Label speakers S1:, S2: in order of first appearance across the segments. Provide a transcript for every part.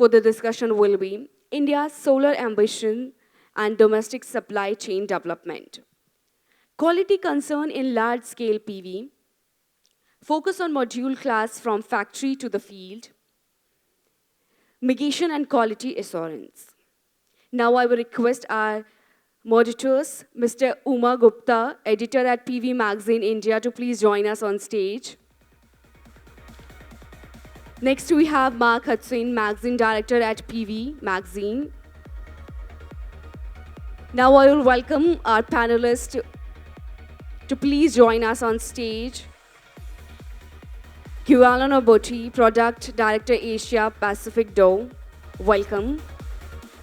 S1: for the discussion will be India's solar ambition and domestic supply chain development. Quality concern in large-scale PV, focus on module class from factory to the field, mitigation and quality assurance. Now I will request our moderators, Mr. Uma Gupta, editor at PV Magazine India, to please join us on stage. Next, we have Mark Hudson, magazine director at PV Magazine. Now I will welcome our panelists to please join us on stage. Giuliano Botti, product director Asia Pacific Dow. Welcome.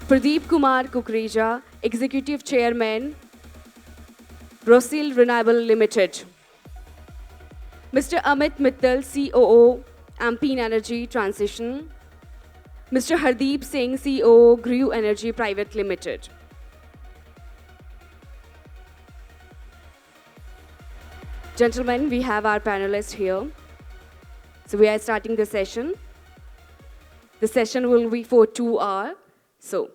S1: Pradeep Kumar Kukreja, executive chairman, Brazil Renewable Limited. Mr. Amit Mittal, COO, Ampere Energy Transition. Mr. Hardeep Singh, COO, Grew Energy Private Limited. Gentlemen, we have our panelists here. So we are starting the session. The session will be for 2 hours. So,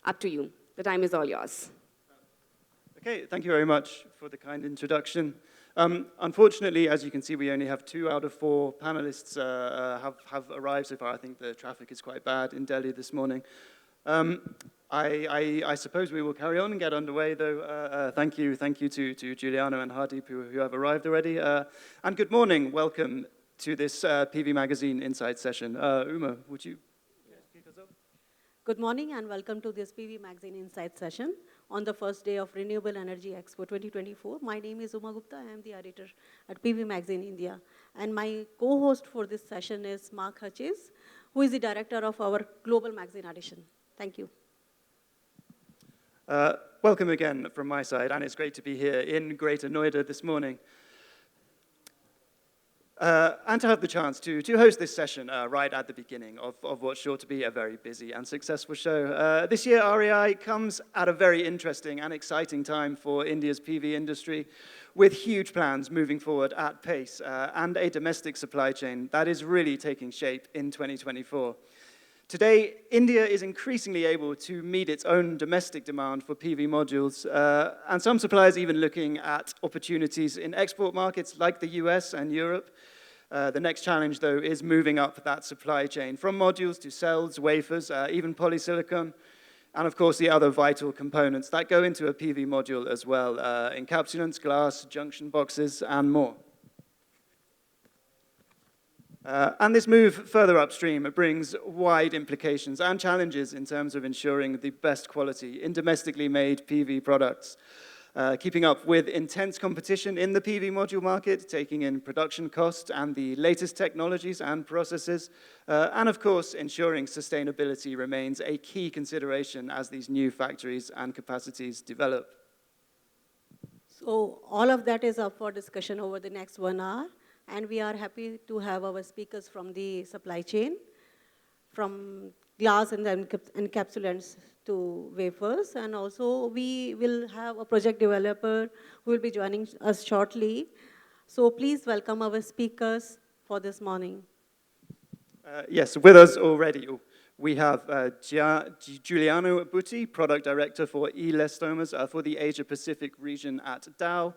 S1: up to you. The time is all yours.
S2: Okay, thank you very much for the kind introduction. Unfortunately, as you can see, we only have 2 out of 4 panelists have arrived so far. I think the traffic is quite bad in Delhi this morning. I suppose we will carry on and get underway, though. Thank you to Giuliano and Hardeep who have arrived already. And good morning, welcome to this PV Magazine Insight session. Uma, would you kick us off?
S3: Good morning and welcome to this PV Magazine Insight session on the first day of Renewable Energy Expo 2024. My name is Uma Gupta. I am the editor at PV Magazine India. And my co-host for this session is Mark Hutchins, who is the director of our Global Magazine edition. Thank you.
S2: Welcome again from my side, and it's great to be here in Greater Noida this morning. And to have the chance to host this session right at the beginning of what's sure to be a very busy and successful show. This year, REI comes at a very interesting and exciting time for India's PV industry, with huge plans moving forward at pace and a domestic supply chain that is really taking shape in 2024. Today, India is increasingly able to meet its own domestic demand for PV modules, and some suppliers even looking at opportunities in export markets like the US and Europe. The next challenge, though, is moving up that supply chain from modules to cells, wafers, even polysilicon, and of course the other vital components that go into a PV module as well, encapsulants, glass, junction boxes, and more. And this move further upstream brings wide implications and challenges in terms of ensuring the best quality in domestically made PV products, keeping up with intense competition in the PV module market, taking in production costs and the latest technologies and processes, and of course ensuring sustainability remains a key consideration as these new factories and capacities develop.
S3: So all of that is up for discussion over the next 1 hour. And we are happy to have our speakers from the supply chain, from glass and encapsulants to wafers. And also we will have a project developer who will be joining us shortly. So please welcome our speakers for this morning.
S2: Yes, with us already, we have Giuliano Botti, product director for elastomas for the Asia Pacific region at Dow.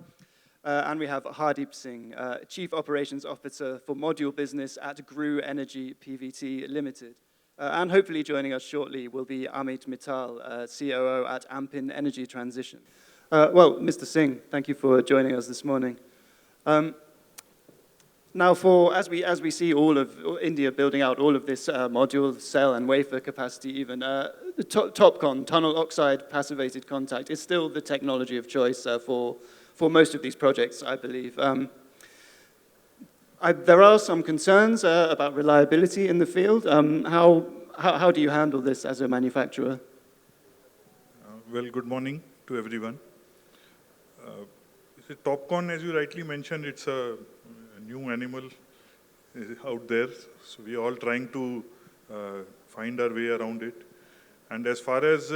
S2: And we have Hardeep Singh, Chief Operations Officer for Module Business at Grew Energy PVT Limited. And hopefully joining us shortly will be Amit Mittal, COO at Ampere Energy Transition. Well, Mr. Singh, thank you for joining us this morning. Now, as we see all of India building out all of this module, cell, and wafer capacity even, the TOPCon, tunnel oxide passivated contact, is still the technology of choice for most of these projects, I believe. There are some concerns about reliability in the field. How do you handle this as a manufacturer?
S4: Well, good morning to everyone. TOPCon, as you rightly mentioned, it's a new animal out there. So we are all trying to find our way around it. And as far as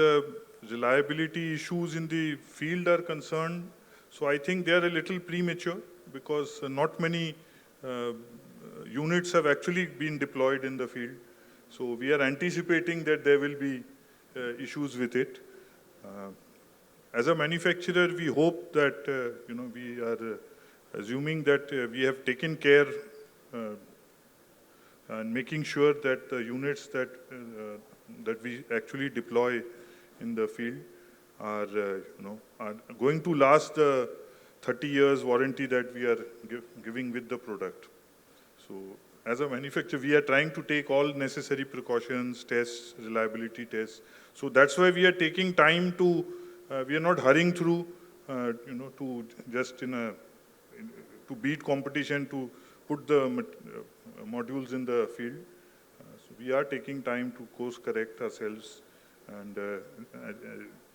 S4: reliability issues in the field are concerned, so I think they are a little premature because not many units have actually been deployed in the field. So we are anticipating that there will be issues with it. As a manufacturer, we hope that we are assuming that we have taken care and making sure that the units that we actually deploy in the field are are going to last the 30 years warranty that we are giving with the product. So as a manufacturer, we are trying to take all necessary precautions, tests, reliability tests. So that's why we are taking time to, we are not hurrying through, to just to beat competition, to put the modules in the field. So we are taking time to course correct ourselves and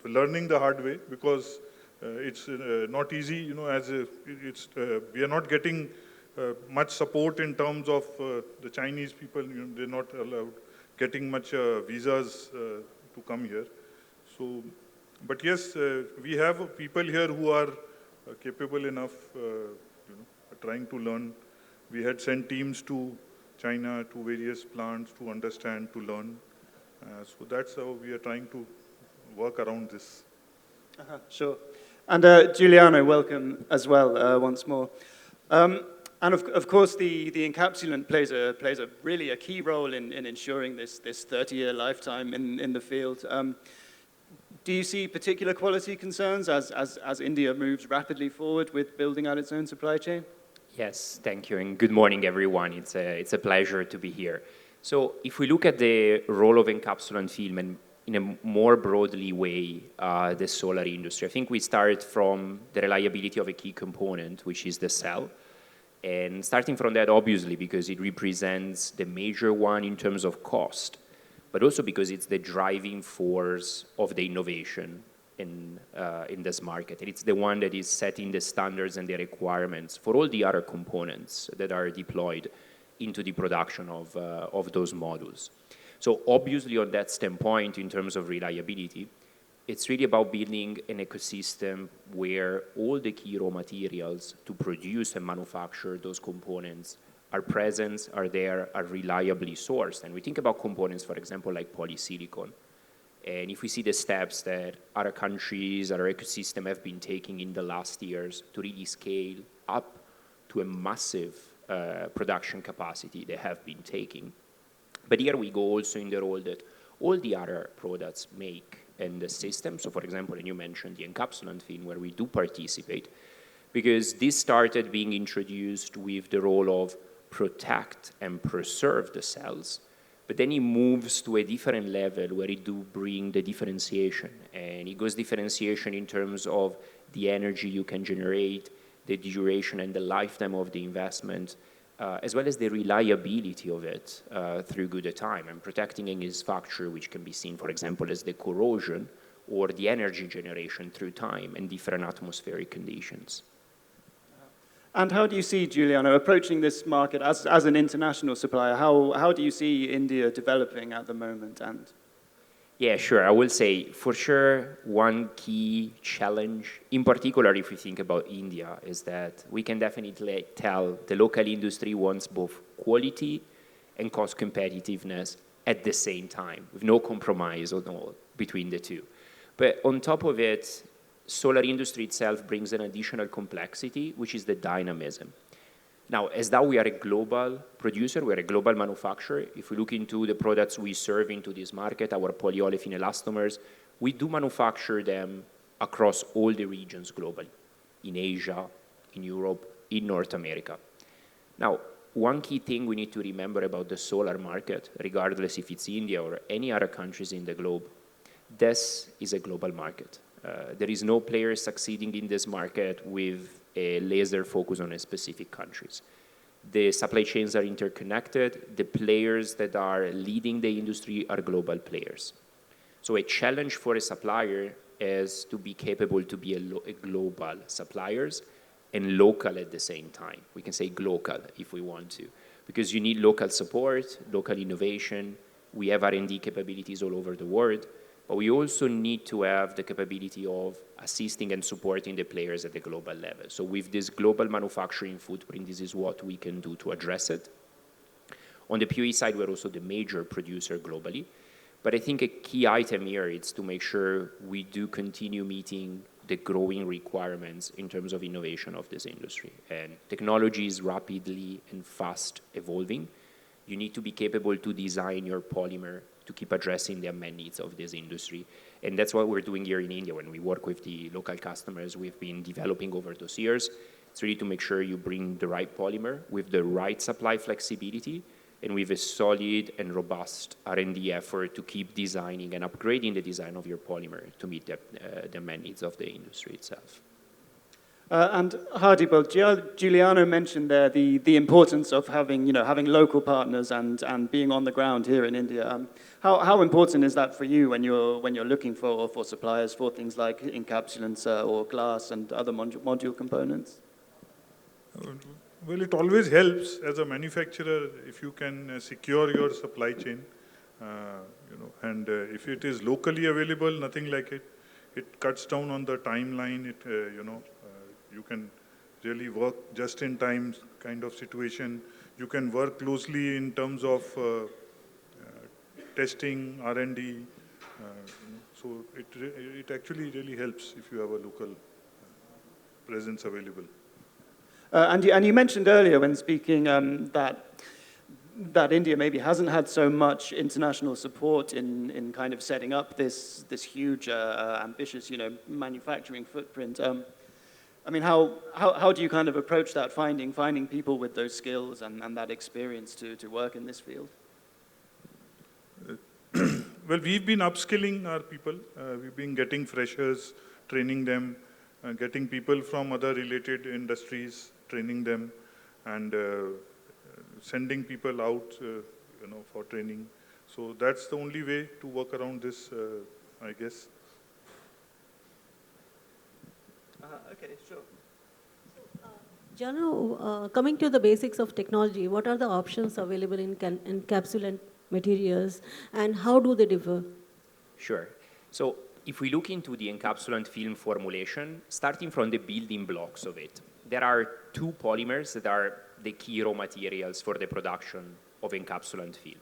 S4: learning the hard way, because it's not easy, we are not getting much support in terms of the Chinese people. They're not allowed getting much visas to come here. So, but yes, we have people here who are capable enough, trying to learn. We had sent teams to China, to various plants to understand, to learn. So that's how we are trying to work around this.
S2: Sure. And Giuliano, welcome as well once more. And of course, the encapsulant plays a really a key role in ensuring this 30-year lifetime in the field. Do you see particular quality concerns as India moves rapidly forward with building out its own supply chain?
S5: Yes, thank you, and good morning, everyone. It's a pleasure to be here. So if we look at the role of encapsulant film and in a more broadly way, the solar industry, I think we start from the reliability of a key component, which is the cell. And starting from that, obviously, because it represents the major one in terms of cost, but also because it's the driving force of the innovation in this market. And it's the one that is setting the standards and the requirements for all the other components that are deployed into the production of those modules. So obviously on that standpoint, in terms of reliability, it's really about building an ecosystem where all the key raw materials to produce and manufacture those components are present, are there, are reliably sourced. And we think about components, for example, like polysilicon. And if we see the steps that other countries, other ecosystems have been taking in the last years to really scale up to a massive production capacity they have been taking. But here we go also in the role that all the other products make in the system. So for example, and you mentioned the encapsulant film where we do participate, because this started being introduced with the role of protect and preserve the cells, but then it moves to a different level where it do bring the differentiation. And it goes differentiation in terms of the energy you can generate, the duration and the lifetime of the investment, as well as the reliability of it through good time, and protecting its factor, which can be seen, for example, as the corrosion or the energy generation through time and different atmospheric conditions.
S2: And how do you see, Giuliano, approaching this market as an international supplier? How do you see India developing at the moment? And
S5: yeah, sure. I will say, for sure, one key challenge, in particular if we think about India, is that we can definitely tell the local industry wants both quality and cost competitiveness at the same time, with no compromise at all between the two. But on top of it, solar industry itself brings an additional complexity, which is the dynamism. Now, as now we are a global producer, we are a global manufacturer. If we look into the products we serve into this market, our polyolefin elastomers, we do manufacture them across all the regions globally, in Asia, in Europe, in North America. Now, one key thing we need to remember about the solar market, regardless if it's India or any other countries in the globe, this is a global market. There is no player succeeding in this market with a laser focus on a specific countries. The supply chains are interconnected. The players that are leading the industry are global players. So a challenge for a supplier is to be capable to be a global suppliers and local at the same time. We can say global if we want to, because you need local support, local innovation. We have R&D capabilities all over the world. But we also need to have the capability of assisting and supporting the players at the global level. So with this global manufacturing footprint, this is what we can do to address it. On the POE side, we're also the major producer globally. But I think a key item here is to make sure we do continue meeting the growing requirements in terms of innovation of this industry. And technology is rapidly and fast evolving. You need to be capable to design your polymer to keep addressing the unmet needs of this industry. And that's what we're doing here in India when we work with the local customers we've been developing over those years. It's really to make sure you bring the right polymer with the right supply flexibility and with a solid and robust R&D effort to keep designing and upgrading the design of your polymer to meet the unmet needs of the industry itself.
S2: And Hardeep, Giuliano mentioned there the importance of having local partners and being on the ground here in India. How important is that for you when you're looking for suppliers for things like encapsulants or glass and other module components?
S4: Well, it always helps as a manufacturer if you can secure your supply chain, and if it is locally available, nothing like it. It cuts down on the timeline. You can really work just in time kind of situation. You can work closely in terms of testing, R&D. So it actually really helps if you have a local presence available.
S2: And you mentioned earlier when speaking that India maybe hasn't had so much international support in kind of setting up this huge, ambitious, manufacturing footprint. I mean, how do you kind of approach that, finding people with those skills and that experience to work in this field?
S4: Well, we've been upskilling our people. We've been getting freshers, training them, getting people from other related industries, training them, and sending people out, for training. So that's the only way to work around this, I guess.
S2: Okay, sure.
S3: Jano, coming to the basics of technology, what are the options available in encapsulant materials and how do they differ?
S5: Sure. So if we look into the encapsulant film formulation, starting from the building blocks of it, there are two polymers that are the key raw materials for the production of encapsulant film.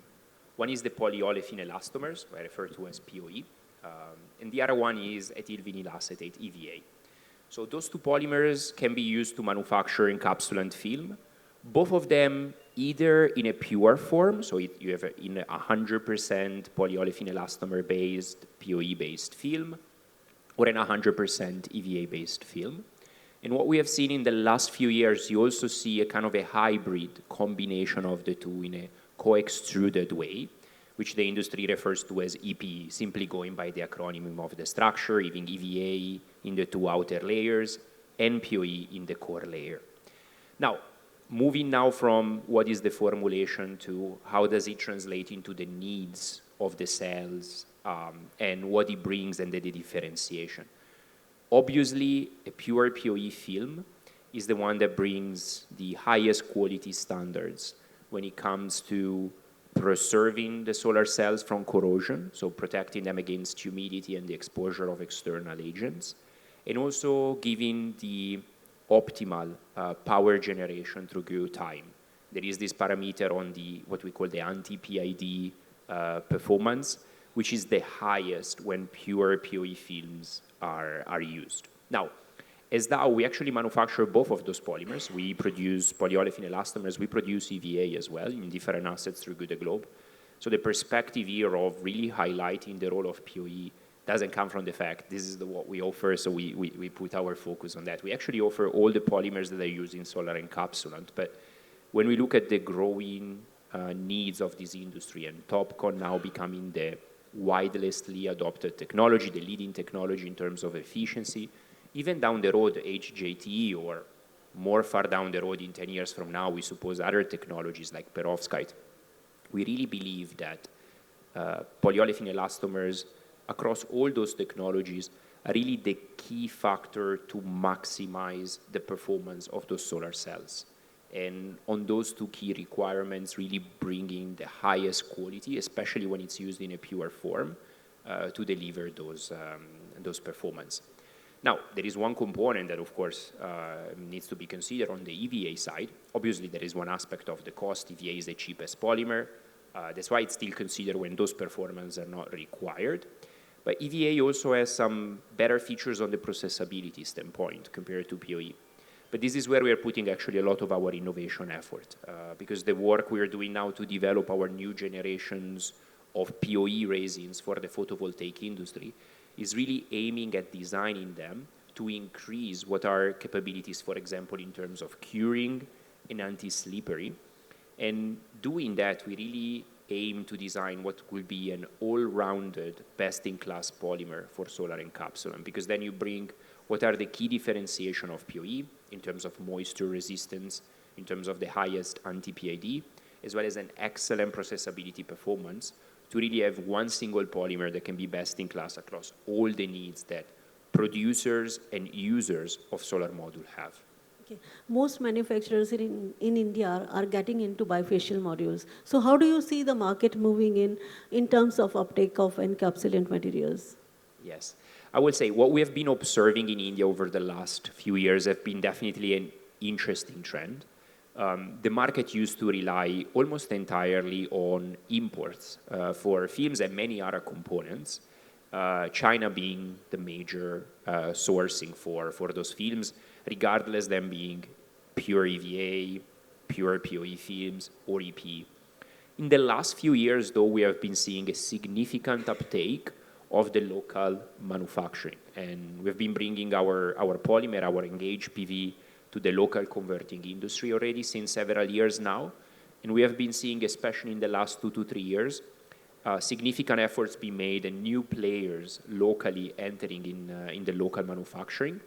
S5: One is the polyolefin elastomers, I refer to as POE, and the other one is ethyl vinyl acetate, EVA. So those two polymers can be used to manufacture encapsulant film, both of them either in a pure form, so you have in 100% polyolefin elastomer-based, POE-based film, or in 100% EVA-based film. And what we have seen in the last few years, you also see a kind of a hybrid combination of the two in a co-extruded way, which the industry refers to as EPE, simply going by the acronym of the structure, having EVA in the two outer layers and POE in the core layer. Now, moving now from what is the formulation to how does it translate into the needs of the cells and what it brings and the differentiation. Obviously, a pure POE film is the one that brings the highest quality standards when it comes to preserving the solar cells from corrosion, so protecting them against humidity and the exposure of external agents, and also giving the optimal power generation through good time. There is this parameter on what we call the anti-PID performance, which is the highest when pure POE films are used. Now, as Dow, we actually manufacture both of those polymers. We produce polyolefin elastomers, we produce EVA as well in different assets through Good Globe. So the perspective here of really highlighting the role of POE doesn't come from the fact this is what we offer, so we put our focus on that. We actually offer all the polymers that are used in solar encapsulant, but when we look at the growing needs of this industry and TOPCon now becoming the widely adopted technology, the leading technology in terms of efficiency, even down the road, HJT or more far down the road in 10 years from now, we suppose other technologies like perovskite. We really believe that polyolefin elastomers across all those technologies are really the key factor to maximize the performance of those solar cells. And on those two key requirements, really bringing the highest quality, especially when it's used in a pure form, to deliver those performance. Now, there is one component that, of course, needs to be considered on the EVA side. Obviously, there is one aspect of the cost. EVA is the cheapest polymer. That's why it's still considered when those performances are not required. But EVA also has some better features on the processability standpoint compared to POE. But this is where we are putting actually a lot of our innovation effort, because the work we are doing now to develop our new generations of POE resins for the photovoltaic industry is really aiming at designing them to increase what are capabilities, for example, in terms of curing and anti-slippery. And doing that, we really aim to design what will be an all-rounded, best-in-class polymer for solar encapsulant, because then you bring what are the key differentiation of POE in terms of moisture resistance, in terms of the highest anti-PID, as well as an excellent processability performance to really have one single polymer that can be best-in-class across all the needs that producers and users of solar module have.
S3: Okay. Most manufacturers in India are getting into bifacial modules. So how do you see the market moving in terms of uptake of encapsulant materials?
S5: Yes. I would say what we have been observing in India over the last few years have been definitely an interesting trend. The market used to rely almost entirely on imports for films and many other components, China being the major sourcing for those films, regardless them being pure EVA, pure POE films, or EP. In the last few years, though, we have been seeing a significant uptake of the local manufacturing. And we've been bringing our polymer, our Engage PV, to the local converting industry already since several years now. And we have been seeing, especially in the last 2 to 3 years, significant efforts being made and new players locally entering in the local manufacturing.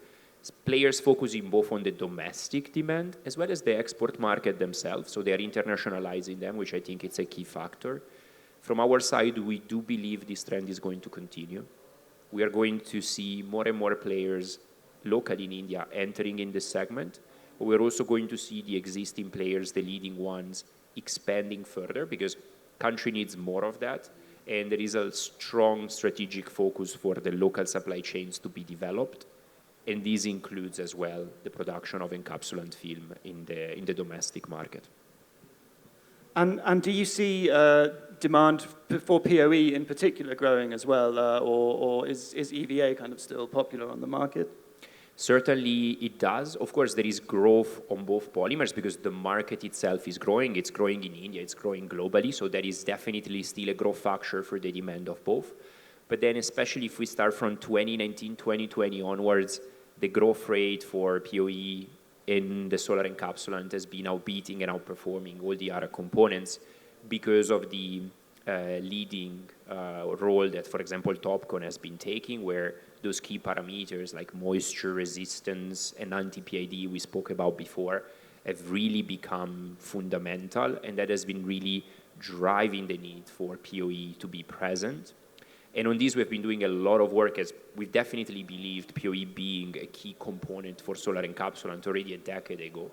S5: Players focusing both on the domestic demand as well as the export market themselves. So they are internationalizing them, which I think it's a key factor. From our side, we do believe this trend is going to continue. We are going to see more and more players locally in India entering in this segment. But we're also going to see the existing players, the leading ones, expanding further because country needs more of that. And there is a strong strategic focus for the local supply chains to be developed. And this includes as well the production of encapsulant film in the domestic market.
S2: And do you see demand for POE in particular growing as well, or is EVA kind of still popular on the market?
S5: Certainly it does. Of course, there is growth on both polymers because the market itself is growing. It's growing in India, it's growing globally. So there is definitely still a growth factor for the demand of both. But then especially if we start from 2019, 2020 onwards, the growth rate for POE in the solar encapsulant has been outbeating and outperforming all the other components because of the leading role that, for example, TOPCon has been taking, where those key parameters like moisture resistance and anti-PID we spoke about before have really become fundamental, and that has been really driving the need for POE to be present. And on this, we've been doing a lot of work as we definitely believed POE being a key component for solar encapsulant already a decade ago.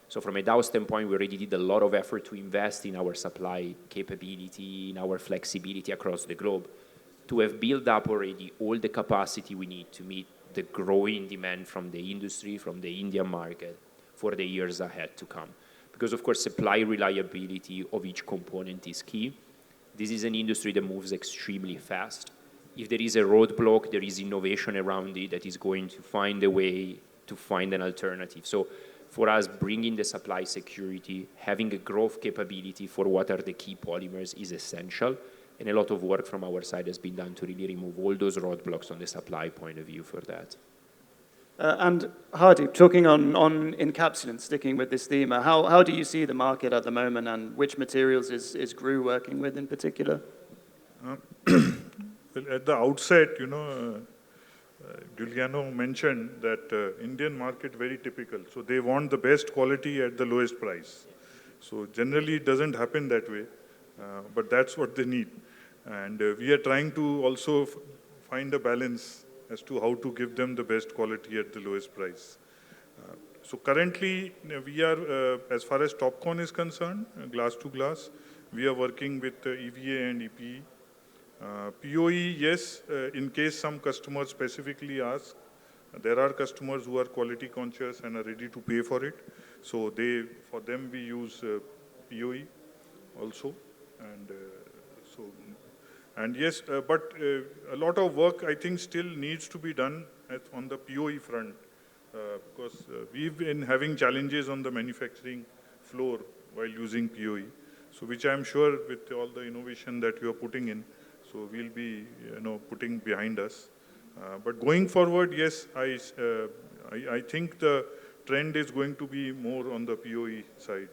S5: So from a Dow standpoint, we already did a lot of effort to invest in our supply capability, in our flexibility across the globe, to have built up already all the capacity we need to meet the growing demand from the industry, from the Indian market, for the years ahead to come. Because of course, supply reliability of each component is key. This is an industry that moves extremely fast. If there is a roadblock, there is innovation around it that is going to find a way to find an alternative. So for us, bringing the supply security, having a growth capability for what are the key polymers is essential. And a lot of work from our side has been done to really remove all those roadblocks on the supply point of view for that.
S2: And Hardeep, talking on encapsulants, sticking with this theme, how do you see the market at the moment, and which materials is GRU working with in particular?
S4: Well, at the outset, Giuliano mentioned that Indian market very typical. So they want the best quality at the lowest price. So generally it doesn't happen that way, but that's what they need. And we are trying to also find a balance as to how to give them the best quality at the lowest price. So currently, we are, as far as TOPCon is concerned, glass to glass, we are working with EVA and EPE. POE, yes, in case some customers specifically ask, There are customers who are quality conscious and are ready to pay for it. So for them, we use POE also. And so, and yes, but a lot of work, I think, still needs to be done on the POE front. Because we've been having challenges on the manufacturing floor while using POE. So which I'm sure with all the innovation that you are putting in, so we'll be putting behind us. But going forward, yes, I think the trend is going to be more on the POE side.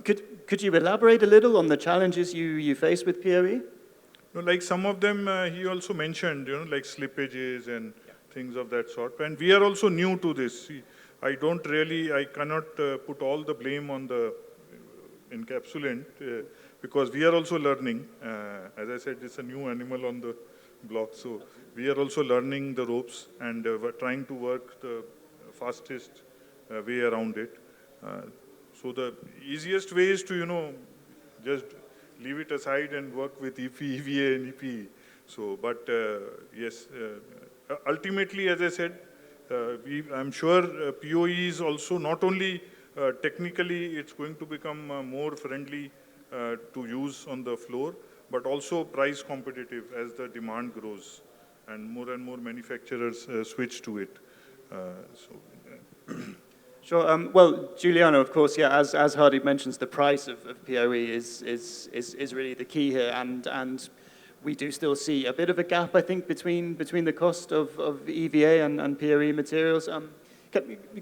S2: Could you elaborate a little on the challenges you face with POE?
S4: No, like some of them, he also mentioned, like slippages and things of that sort. And we are also new to this. I cannot put all the blame on the encapsulant because we are also learning. As I said, it's a new animal on the block. So we are also learning the ropes and we're trying to work the fastest way around it. So the easiest way is to, just leave it aside and work with EP, EVA and EPE. So, but yes, ultimately, as I said, I'm sure POE is also not only technically it's going to become more friendly to use on the floor, but also price competitive as the demand grows and more manufacturers switch to it.
S2: Sure. Well, Giuliano, of course, yeah. As Hardeep mentions, the price of POE is really the key here, and we do still see a bit of a gap, I think, between the cost of EVA and POE materials.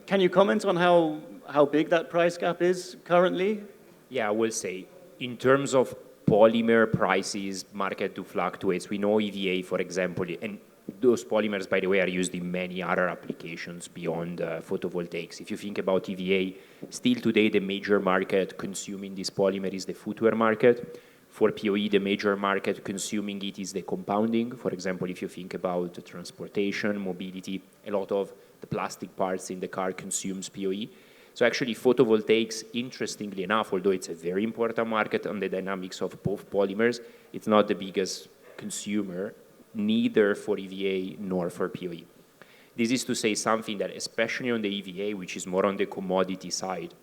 S2: Can you comment on how big that price gap is currently?
S5: Yeah, I will say, in terms of polymer prices, market do fluctuate. We know EVA, for example, and those polymers, by the way, are used in many other applications beyond photovoltaics. If you think about EVA, still today the major market consuming this polymer is the footwear market. For POE, the major market consuming it is the compounding. For example, if you think about transportation, mobility, a lot of the plastic parts in the car consumes POE. So actually photovoltaics, interestingly enough, although it's a very important market on the dynamics of both polymers, it's not the biggest consumer, neither for EVA nor for POE. This is to say something that, especially on the EVA, which is more on the commodity side,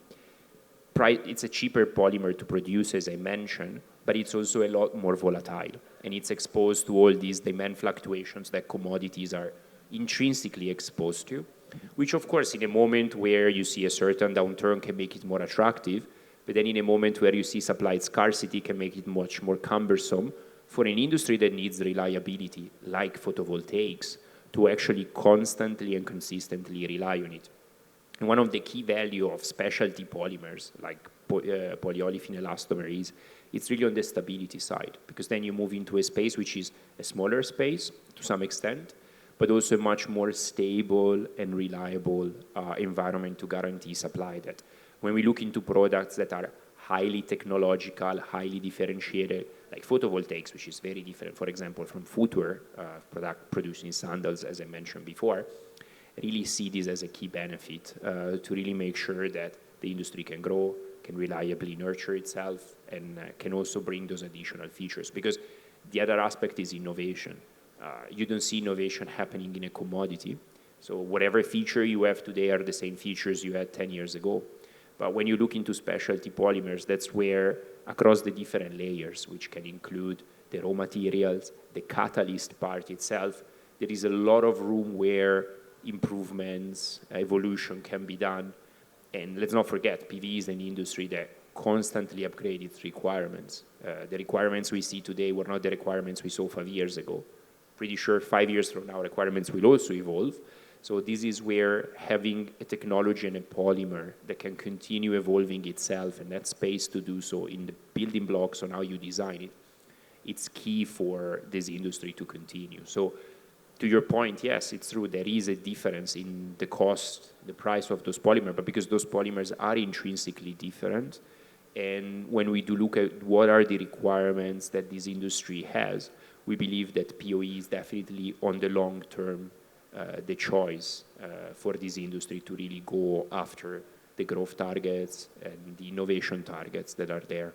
S5: it's a cheaper polymer to produce, as I mentioned, but it's also a lot more volatile, and it's exposed to all these demand fluctuations that commodities are intrinsically exposed to, which of course in a moment where you see a certain downturn can make it more attractive, but then in a moment where you see supply scarcity can make it much more cumbersome for an industry that needs reliability, like photovoltaics, to actually constantly and consistently rely on it. And one of the key value of specialty polymers, like polyolefin elastomer, is it's really on the stability side, because then you move into a space which is a smaller space to some extent, but also a much more stable and reliable environment to guarantee supply. That when we look into products that are highly technological, highly differentiated, like photovoltaics, which is very different, for example, from footwear, product producing sandals, as I mentioned before, really see this as a key benefit to really make sure that the industry can grow, can reliably nurture itself, and can also bring those additional features. Because the other aspect is innovation. You don't see innovation happening in a commodity. So whatever feature you have today are the same features you had 10 years ago. But when you look into specialty polymers, that's where across the different layers, which can include the raw materials, the catalyst part itself, there is a lot of room where improvements, evolution can be done. And let's not forget, PV is an industry that constantly upgrades its requirements. The requirements we see today were not the requirements we saw 5 years ago. Pretty sure 5 years from now, requirements will also evolve. So this is where having a technology and a polymer that can continue evolving itself and that space to do so in the building blocks on how you design it, it's key for this industry to continue. So to your point, yes, it's true, there is a difference in the cost, the price of those polymers, but because those polymers are intrinsically different, and when we do look at what are the requirements that this industry has, we believe that POE is definitely on the long term the choice for this industry to really go after the growth targets and the innovation targets that are there.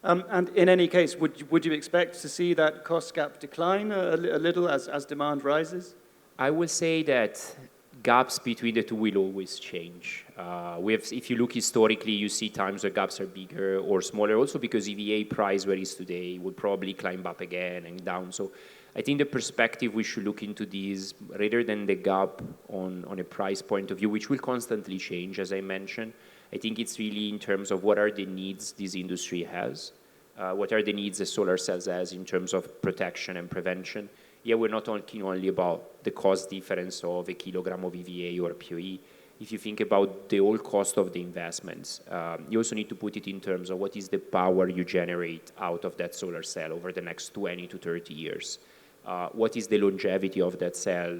S2: And in any case, would you expect to see that cost gap decline a little as demand rises?
S5: I will say that gaps between the two will always change. If you look historically, you see times where gaps are bigger or smaller, also because EVA price where it is today will probably climb up again and down. So I think the perspective we should look into these, rather than the gap on a price point of view, which will constantly change, as I mentioned, I think it's really in terms of what are the needs this industry has, what are the needs the solar cells has in terms of protection and prevention. Yeah, we're not talking only about the cost difference of a kilogram of EVA or POE. If you think about the whole cost of the investments, you also need to put it in terms of what is the power you generate out of that solar cell over the next 20 to 30 years. What is the longevity of that cell,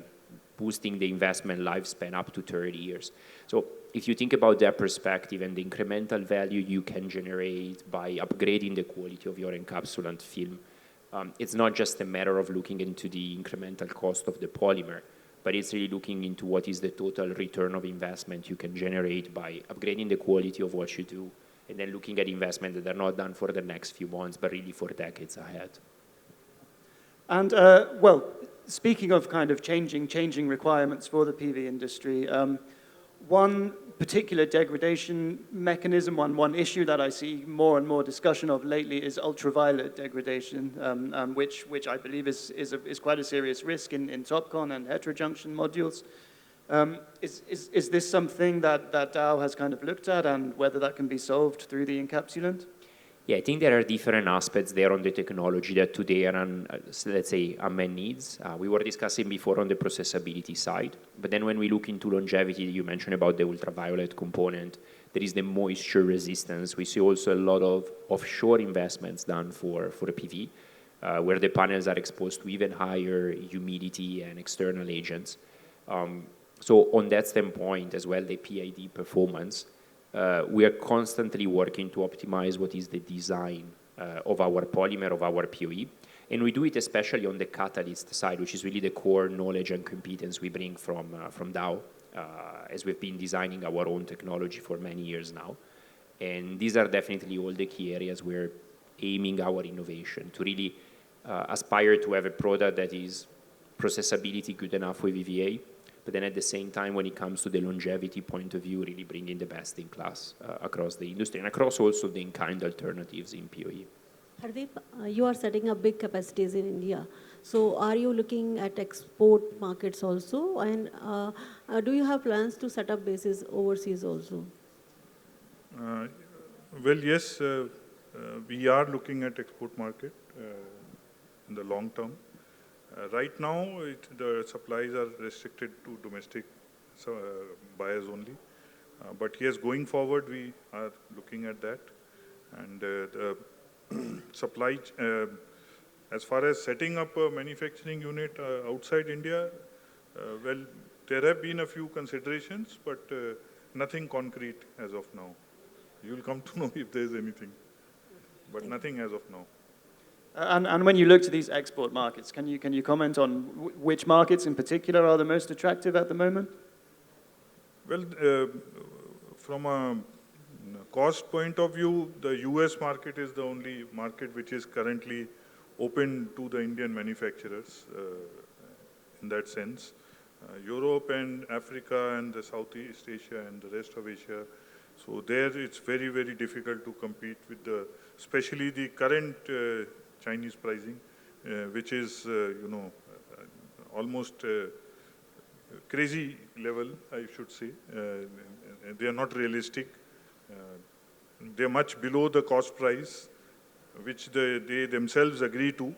S5: boosting the investment lifespan up to 30 years. So if you think about that perspective and the incremental value you can generate by upgrading the quality of your encapsulant film, it's not just a matter of looking into the incremental cost of the polymer, but it's really looking into what is the total return of investment you can generate by upgrading the quality of what you do, and then looking at investments that are not done for the next few months, but really for decades ahead.
S2: And, well, speaking of kind of changing requirements for the PV industry, one particular degradation mechanism, one issue that I see more and more discussion of lately is ultraviolet degradation, which I believe is quite a serious risk in TOPCon and heterojunction modules. Is this something that Dow has kind of looked at, and whether that can be solved through the encapsulant?
S5: Yeah, I think there are different aspects there on the technology that today are, let's say, unmet needs. We were discussing before on the processability side, but then when we look into longevity, you mentioned about the ultraviolet component, there is the moisture resistance. We see also a lot of offshore investments done for a PV, where the panels are exposed to even higher humidity and external agents. So on that standpoint as well, the PID performance, we are constantly working to optimize what is the design of our polymer, of our POE. And we do it especially on the catalyst side, which is really the core knowledge and competence we bring from Dow, as we've been designing our own technology for many years now. And these are definitely all the key areas we're aiming our innovation to really aspire to have a product that is processability good enough with EVA, but then at the same time, when it comes to the longevity point of view, really bringing the best in class across the industry and across also the in-kind alternatives in POE.
S3: Hardeep, you are setting up big capacities in India. So are you looking at export markets also? And do you have plans to set up bases overseas also?
S4: Well, yes, we are looking at export market in the long term. Right now, the supplies are restricted to domestic buyers only. But yes, going forward, we are looking at that. And the supply, as far as setting up a manufacturing unit outside India, well, there have been a few considerations, but nothing concrete as of now. You'll come to know if there's anything, but nothing as of now.
S2: And when you look to these export markets, can you comment on which markets in particular are the most attractive at the moment?
S4: Well, from a cost point of view, the US market is the only market which is currently open to the Indian manufacturers in that sense. Europe and Africa and the Southeast Asia and the rest of Asia. So there it's very, very difficult to compete with especially the current Chinese pricing, which is, almost crazy level, I should say. They are not realistic. They are much below the cost price, which they themselves agree to,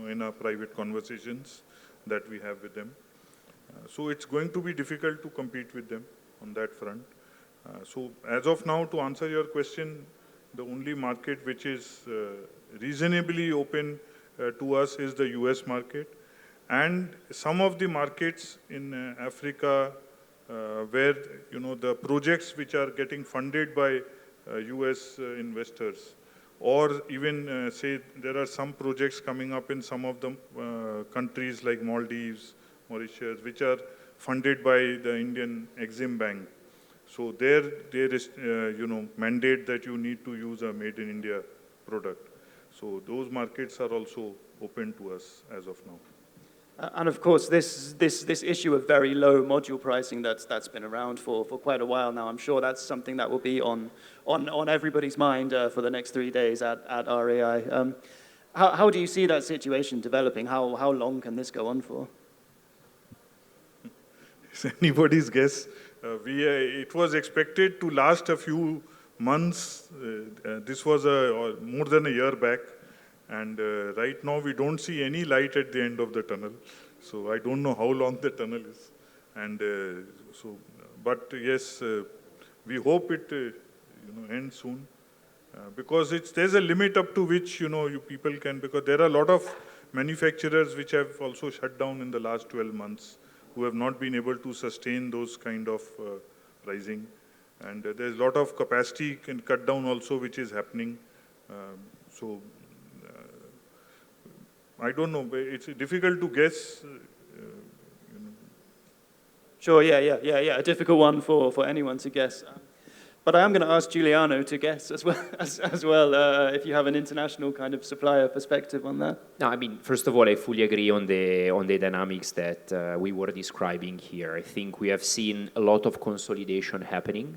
S4: in our private conversations that we have with them. So it's going to be difficult to compete with them on that front. So as of now, to answer your question, the only market which is reasonably open to us is the US market, and some of the markets in Africa where the projects which are getting funded by US investors, or even say there are some projects coming up in some of the countries like Maldives, Mauritius, which are funded by the Indian Exim Bank. So there is mandate that you need to use a made in India product. So those markets are also open to us as of now.
S2: And of course, this issue of very low module pricing that's been around for quite a while now, I'm sure that's something that will be on everybody's mind for the next 3 days at RAI. How do you see that situation developing? How long can this go on for?
S4: It's anybody's guess. It was expected to last a few months. This was more than a year back. And right now, we don't see any light at the end of the tunnel. So I don't know how long the tunnel is. And but yes, we hope it ends soon. Because there's a limit up to which, you people can, because there are a lot of manufacturers which have also shut down in the last 12 months, who have not been able to sustain those kind of pricing. And there's a lot of capacity cut down also which is happening. I don't know, it's difficult to guess.
S2: Sure, yeah. A difficult one for anyone to guess. But I am going to ask Giuliano to guess as well, if you have an international kind of supplier perspective on that.
S5: No, I mean, first of all, I fully agree on the dynamics that we were describing here. I think we have seen a lot of consolidation happening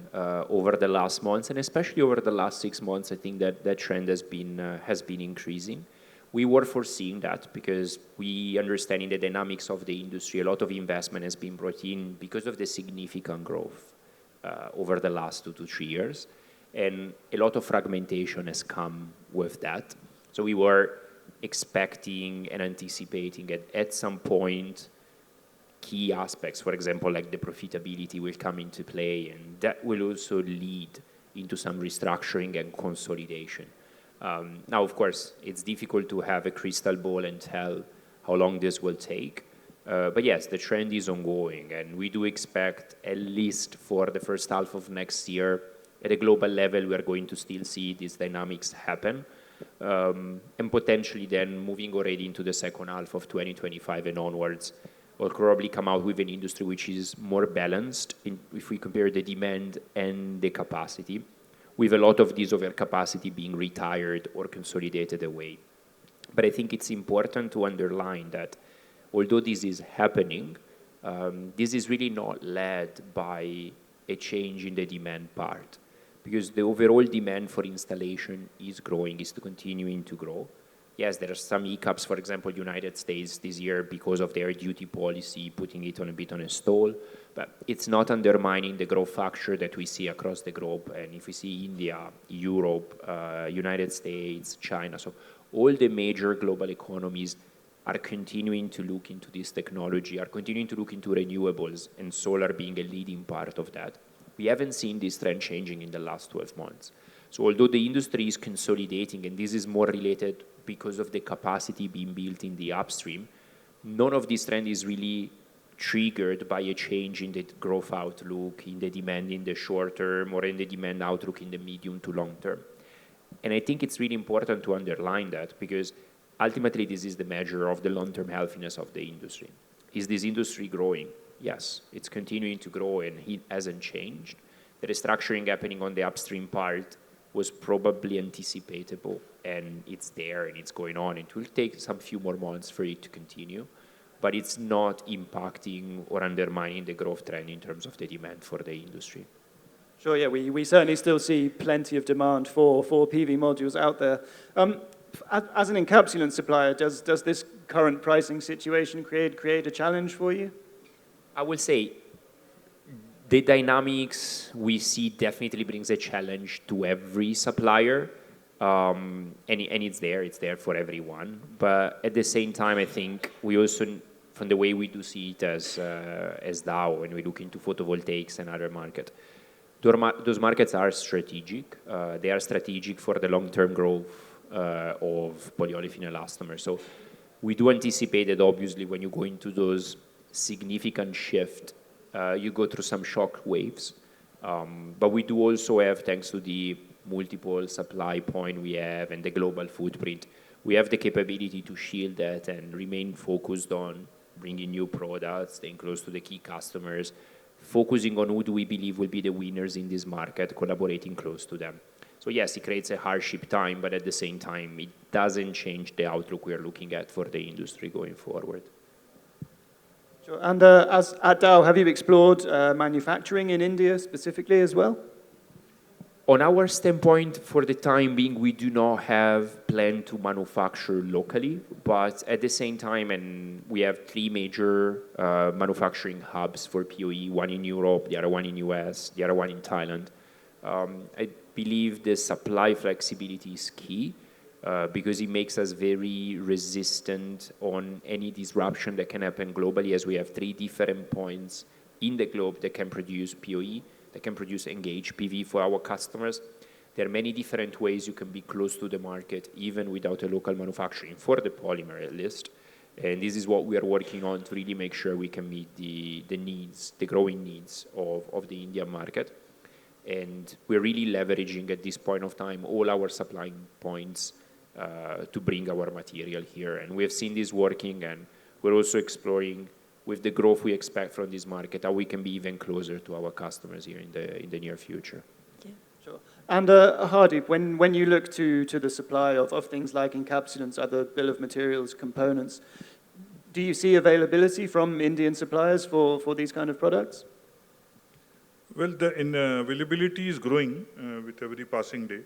S5: over the last months, and especially over the last 6 months. I think that trend has been increasing. We were foreseeing that because we understanding the dynamics of the industry. A lot of investment has been brought in because of the significant growth over the last 2 to 3 years. And a lot of fragmentation has come with that. So we were expecting and anticipating at some point key aspects, for example, like the profitability will come into play, and that will also lead into some restructuring and consolidation. Now, of course, it's difficult to have a crystal ball and tell how long this will take. But yes, the trend is ongoing, and we do expect, at least for the first half of next year, at a global level, we are going to still see these dynamics happen. And potentially then moving already into the second half of 2025 and onwards, we'll probably come out with an industry which is more balanced if we compare the demand and the capacity, with a lot of this overcapacity being retired or consolidated away. But I think it's important to underline that although this is happening, this is really not led by a change in the demand part, because the overall demand for installation is growing, is continuing to grow. Yes, there are some hiccups, for example, United States this year because of their duty policy, putting it on a bit on a stall, but it's not undermining the growth factor that we see across the globe. And if we see India, Europe, United States, China, so all the major global economies are continuing to look into this technology, are continuing to look into renewables, and solar being a leading part of that. We haven't seen this trend changing in the last 12 months. So although the industry is consolidating, and this is more related because of the capacity being built in the upstream, none of this trend is really triggered by a change in the growth outlook, in the demand in the short term, or in the demand outlook in the medium to long term. And I think it's really important to underline that, because ultimately this is the measure of the long-term healthiness of the industry. Is this industry growing? Yes, it's continuing to grow, and it hasn't changed. The restructuring happening on the upstream part was probably anticipatable, and it's there and it's going on. It will take some few more months for it to continue, but it's not impacting or undermining the growth trend in terms of the demand for the industry.
S2: Sure, yeah, we certainly still see plenty of demand for PV modules out there. As an encapsulant supplier, does this current pricing situation create a challenge for you?
S5: I will say the dynamics we see definitely brings a challenge to every supplier, and it's there for everyone. But at the same time, I think we also, from the way we do see it as Dow, when we look into photovoltaics and other markets, those markets are strategic. They are strategic for the long-term growth of polyolefin elastomers. So we do anticipate that obviously when you go into those significant shift, you go through some shock waves. But we do also have, thanks to the multiple supply point we have and the global footprint, we have the capability to shield that and remain focused on bringing new products, staying close to the key customers, focusing on who do we believe will be the winners in this market, collaborating close to them. So yes, it creates a hardship time, but at the same time, it doesn't change the outlook we are looking at for the industry going forward.
S2: Sure. And as at Dow, have you explored manufacturing in India specifically as well?
S5: On our standpoint, for the time being, we do not have plan to manufacture locally, but at the same time, and we have three major manufacturing hubs for PoE, one in Europe, the other one in US, the other one in Thailand. I believe the supply flexibility is key because it makes us very resistant on any disruption that can happen globally, as we have three different points in the globe that can produce PoE, that can produce Engage PV for our customers. There are many different ways you can be close to the market, even without a local manufacturing, for the polymer at least. And this is what we are working on to really make sure we can meet the needs, the growing needs of the Indian market. And we're really leveraging at this point of time all our supplying points to bring our material here. And we have seen this working, and we're also exploring with the growth we expect from this market, how we can be even closer to our customers here in the near future.
S3: Okay.
S2: Sure. And Hardeep, when you look to the supply of things like encapsulants, other bill of materials, components, do you see availability from Indian suppliers for these kind of products?
S4: Well, the availability is growing with every passing day.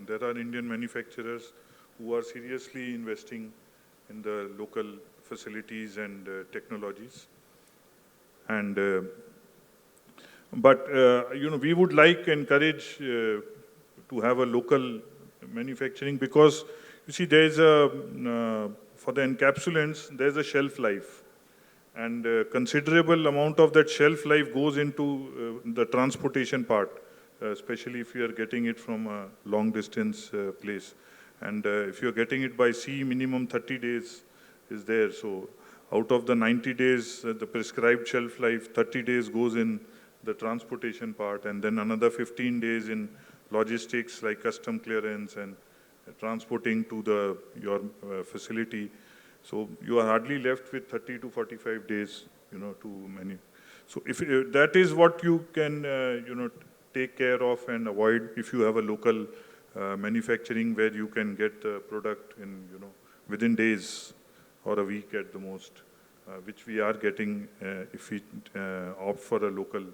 S4: There are Indian manufacturers who are seriously investing in the local facilities and technologies. And but we would encourage to have a local manufacturing, because you see there is for the encapsulants there's a shelf life, and considerable amount of that shelf life goes into the transportation part, especially if you are getting it from a long distance place. And if you're getting it by sea, minimum 30 days is there. So out of the 90 days, the prescribed shelf life, 30 days goes in the transportation part, and then another 15 days in logistics like custom clearance and transporting to your facility. So you are hardly left with 30 to 45 days, to many. So if that is what you can, take care of and avoid if you have a local manufacturing where you can get the product in, within days or a week at the most, which we are getting if we opt for a local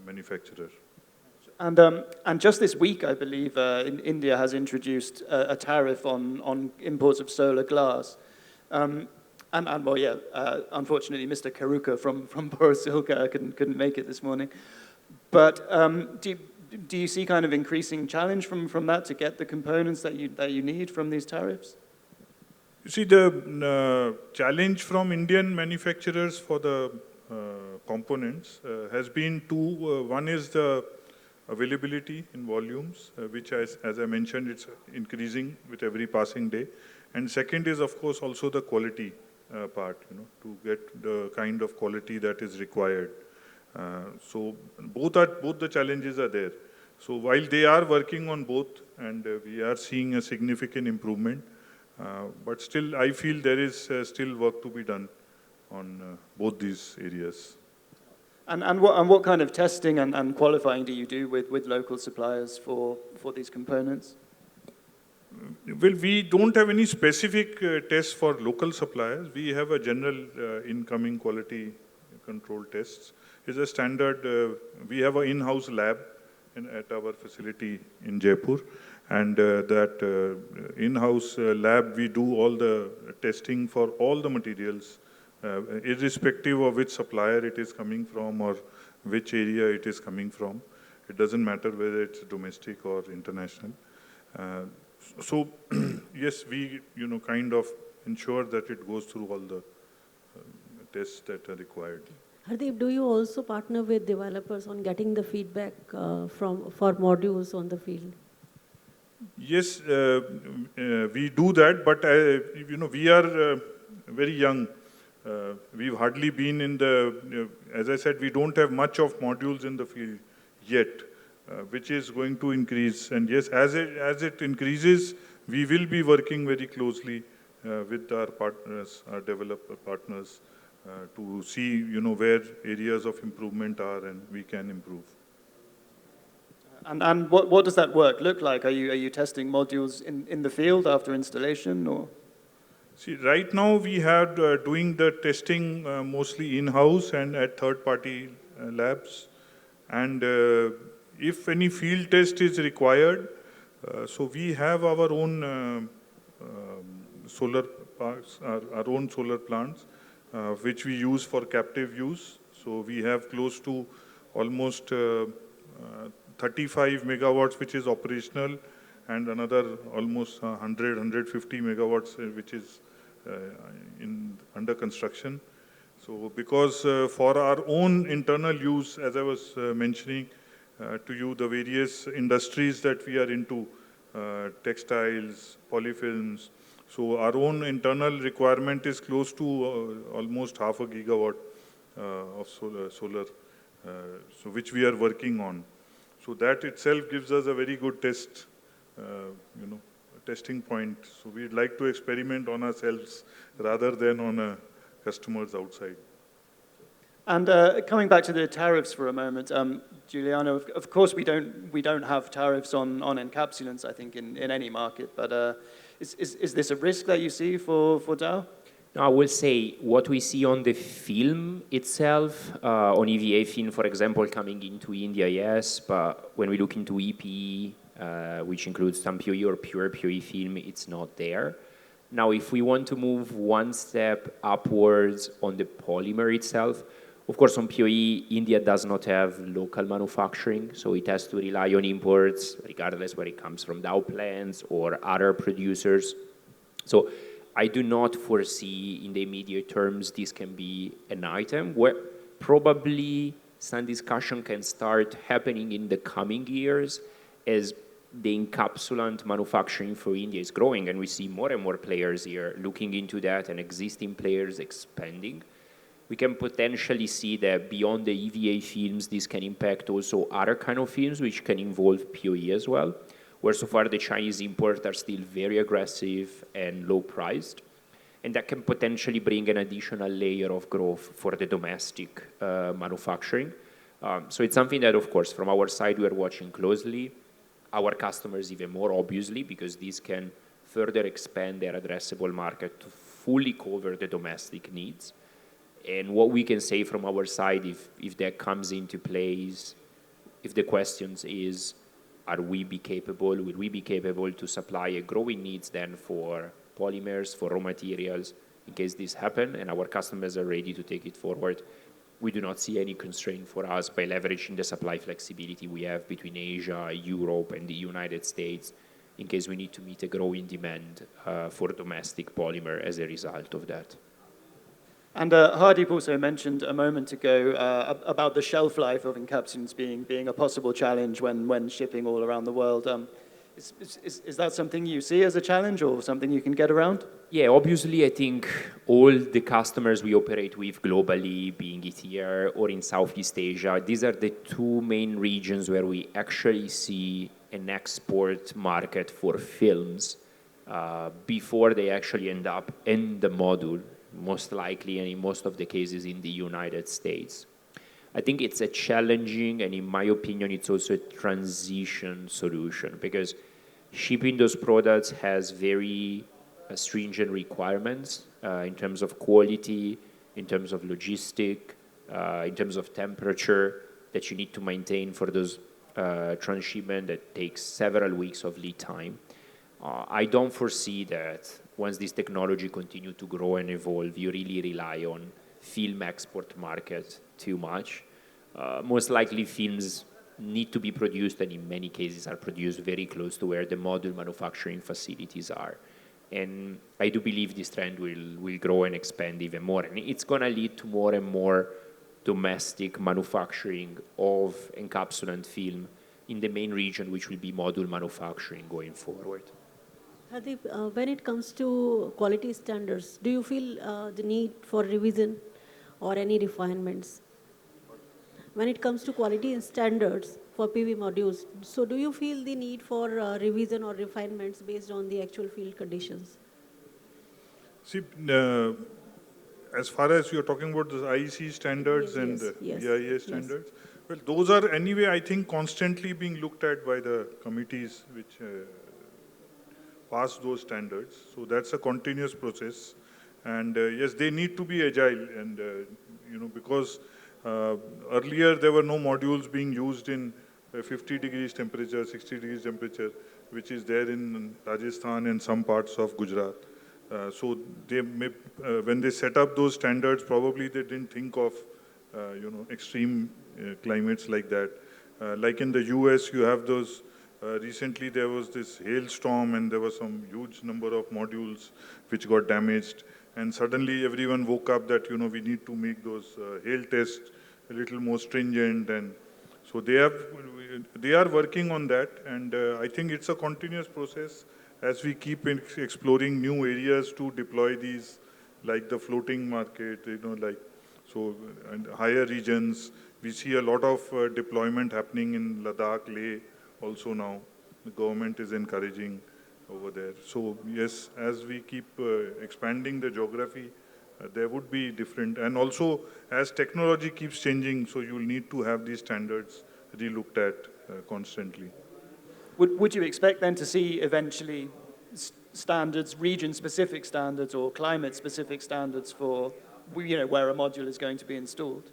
S4: manufacturer.
S2: And just this week, I believe, India has introduced a tariff on imports of solar glass. Unfortunately, Mr. Karuka from Borosilicate couldn't make it this morning. But do you see kind of increasing challenge from that to get the components that you need from these tariffs?
S4: You see, the challenge from Indian manufacturers for the components has been two. One is the availability in volumes, which as I mentioned, it's increasing with every passing day. And second is, of course, also the quality part, to get the kind of quality that is required. So both the challenges are there. So while they are working on both, and we are seeing a significant improvement, but still I feel there is still work to be done on both these areas.
S2: And what kind of testing and qualifying do you do with local suppliers for these components?
S4: Well, we don't have any specific tests for local suppliers. We have a general incoming quality control tests. It's a standard. We have an in-house lab at our facility in Jaipur, and that in-house lab, we do all the testing for all the materials, irrespective of which supplier it is coming from or which area it is coming from. It doesn't matter whether it's domestic or international. So yes, we kind of ensure that it goes through all the tests that are required.
S3: Hardeep, do you also partner with developers on getting the feedback for modules on the field?
S4: Yes, we do that, but we are very young. We've hardly been in the, as I said, we don't have much of modules in the field yet, which is going to increase. And yes, as it increases, we will be working very closely with our partners, our developer partners, to see where areas of improvement are and we can improve.
S2: And what does that work look like? Are you testing modules in the field after installation, or?
S4: See, right now we have doing the testing mostly in-house and at third-party labs. And if any field test is required, so we have our own solar parks, our own solar plants, which we use for captive use. So we have close to almost 35 megawatts, which is operational, and another almost 100, 150 megawatts, which is under construction. So because for our own internal use, as I was mentioning to you, the various industries that we are into, textiles, polyfilms, so our own internal requirement is close to almost half a gigawatt of solar, so which we are working on. So that itself gives us a very good test, testing point. So we'd like to experiment on ourselves rather than on customers outside.
S2: And coming back to the tariffs for a moment, Giuliano, of course we don't have tariffs on encapsulants, I think, in any market, but is this a risk that you see for Dow?
S5: No, I will say what we see on the film itself, on EVA film, for example, coming into India, yes, but when we look into EPE, which includes some POE or pure POE film, it's not there. Now, if we want to move one step upwards on the polymer itself, of course, on POE, India does not have local manufacturing, so it has to rely on imports, regardless where it comes from, Dow plants or other producers. So I do not foresee in the immediate terms this can be an item where probably some discussion can start happening in the coming years as the encapsulant manufacturing for India is growing, and we see more and more players here looking into that and existing players expanding. We can potentially see that beyond the EVA films, this can impact also other kind of films, which can involve POE as well, where so far the Chinese imports are still very aggressive and low priced. And that can potentially bring an additional layer of growth for the domestic manufacturing. So it's something that, of course, from our side, we are watching closely. Our customers even more, obviously, because this can further expand their addressable market to fully cover the domestic needs. And what we can say from our side, if that comes into place, if the questions is, will we be capable to supply a growing needs then for polymers, for raw materials, in case this happen, and our customers are ready to take it forward, we do not see any constraint for us by leveraging the supply flexibility we have between Asia, Europe, and the United States, in case we need to meet a growing demand for domestic polymer as a result of that.
S2: And Hardeep also mentioned a moment ago about the shelf life of encapsulants being a possible challenge when shipping all around the world. Is that something you see as a challenge or something you can get around?
S5: Yeah, obviously, I think all the customers we operate with globally, being it here or in Southeast Asia, these are the two main regions where we actually see an export market for films before they actually end up in the module, most likely, and in most of the cases in the United States. I think it's a challenging, and in my opinion, it's also a transition solution, because shipping those products has very stringent requirements in terms of quality, in terms of logistic, in terms of temperature that you need to maintain for those transshipment that takes several weeks of lead time. I don't foresee that once this technology continue to grow and evolve, you really rely on film export market too much. Most likely films need to be produced, and in many cases are produced very close to where the module manufacturing facilities are. And I do believe this trend will grow and expand even more. And it's going to lead to more and more domestic manufacturing of encapsulant film in the main region, which will be module manufacturing going forward.
S3: Hardeep, when it comes to quality standards, do you feel the need for revision or any refinements? When it comes to quality standards for PV modules, so do you feel the need for revision or refinements based on the actual field conditions?
S4: See, as far as you're talking about the IEC standards and BIA standards, well, those are anyway, I think, constantly being looked at by the committees which pass those standards. So that's a continuous process. And yes, they need to be agile. And, because earlier there were no modules being used in 50 degrees temperature, 60 degrees temperature, which is there in Rajasthan and some parts of Gujarat. So they may, when they set up those standards, probably they didn't think of, extreme climates like that. Like in the US, you have those, recently there was this hailstorm and there was some huge number of modules which got damaged. And suddenly everyone woke up that, we need to make those hail tests a little more stringent. And so they are working on that. And I think it's a continuous process as we keep exploring new areas to deploy these, like the floating market, and higher regions. We see a lot of deployment happening in Ladakh, Leh also now. The government is encouraging over there. So yes, as we keep expanding the geography, there would be different. And also, as technology keeps changing, so you'll need to have these standards re-looked at constantly.
S2: Would you expect then to see eventually standards, region-specific standards or climate-specific standards for where a module is going to be installed?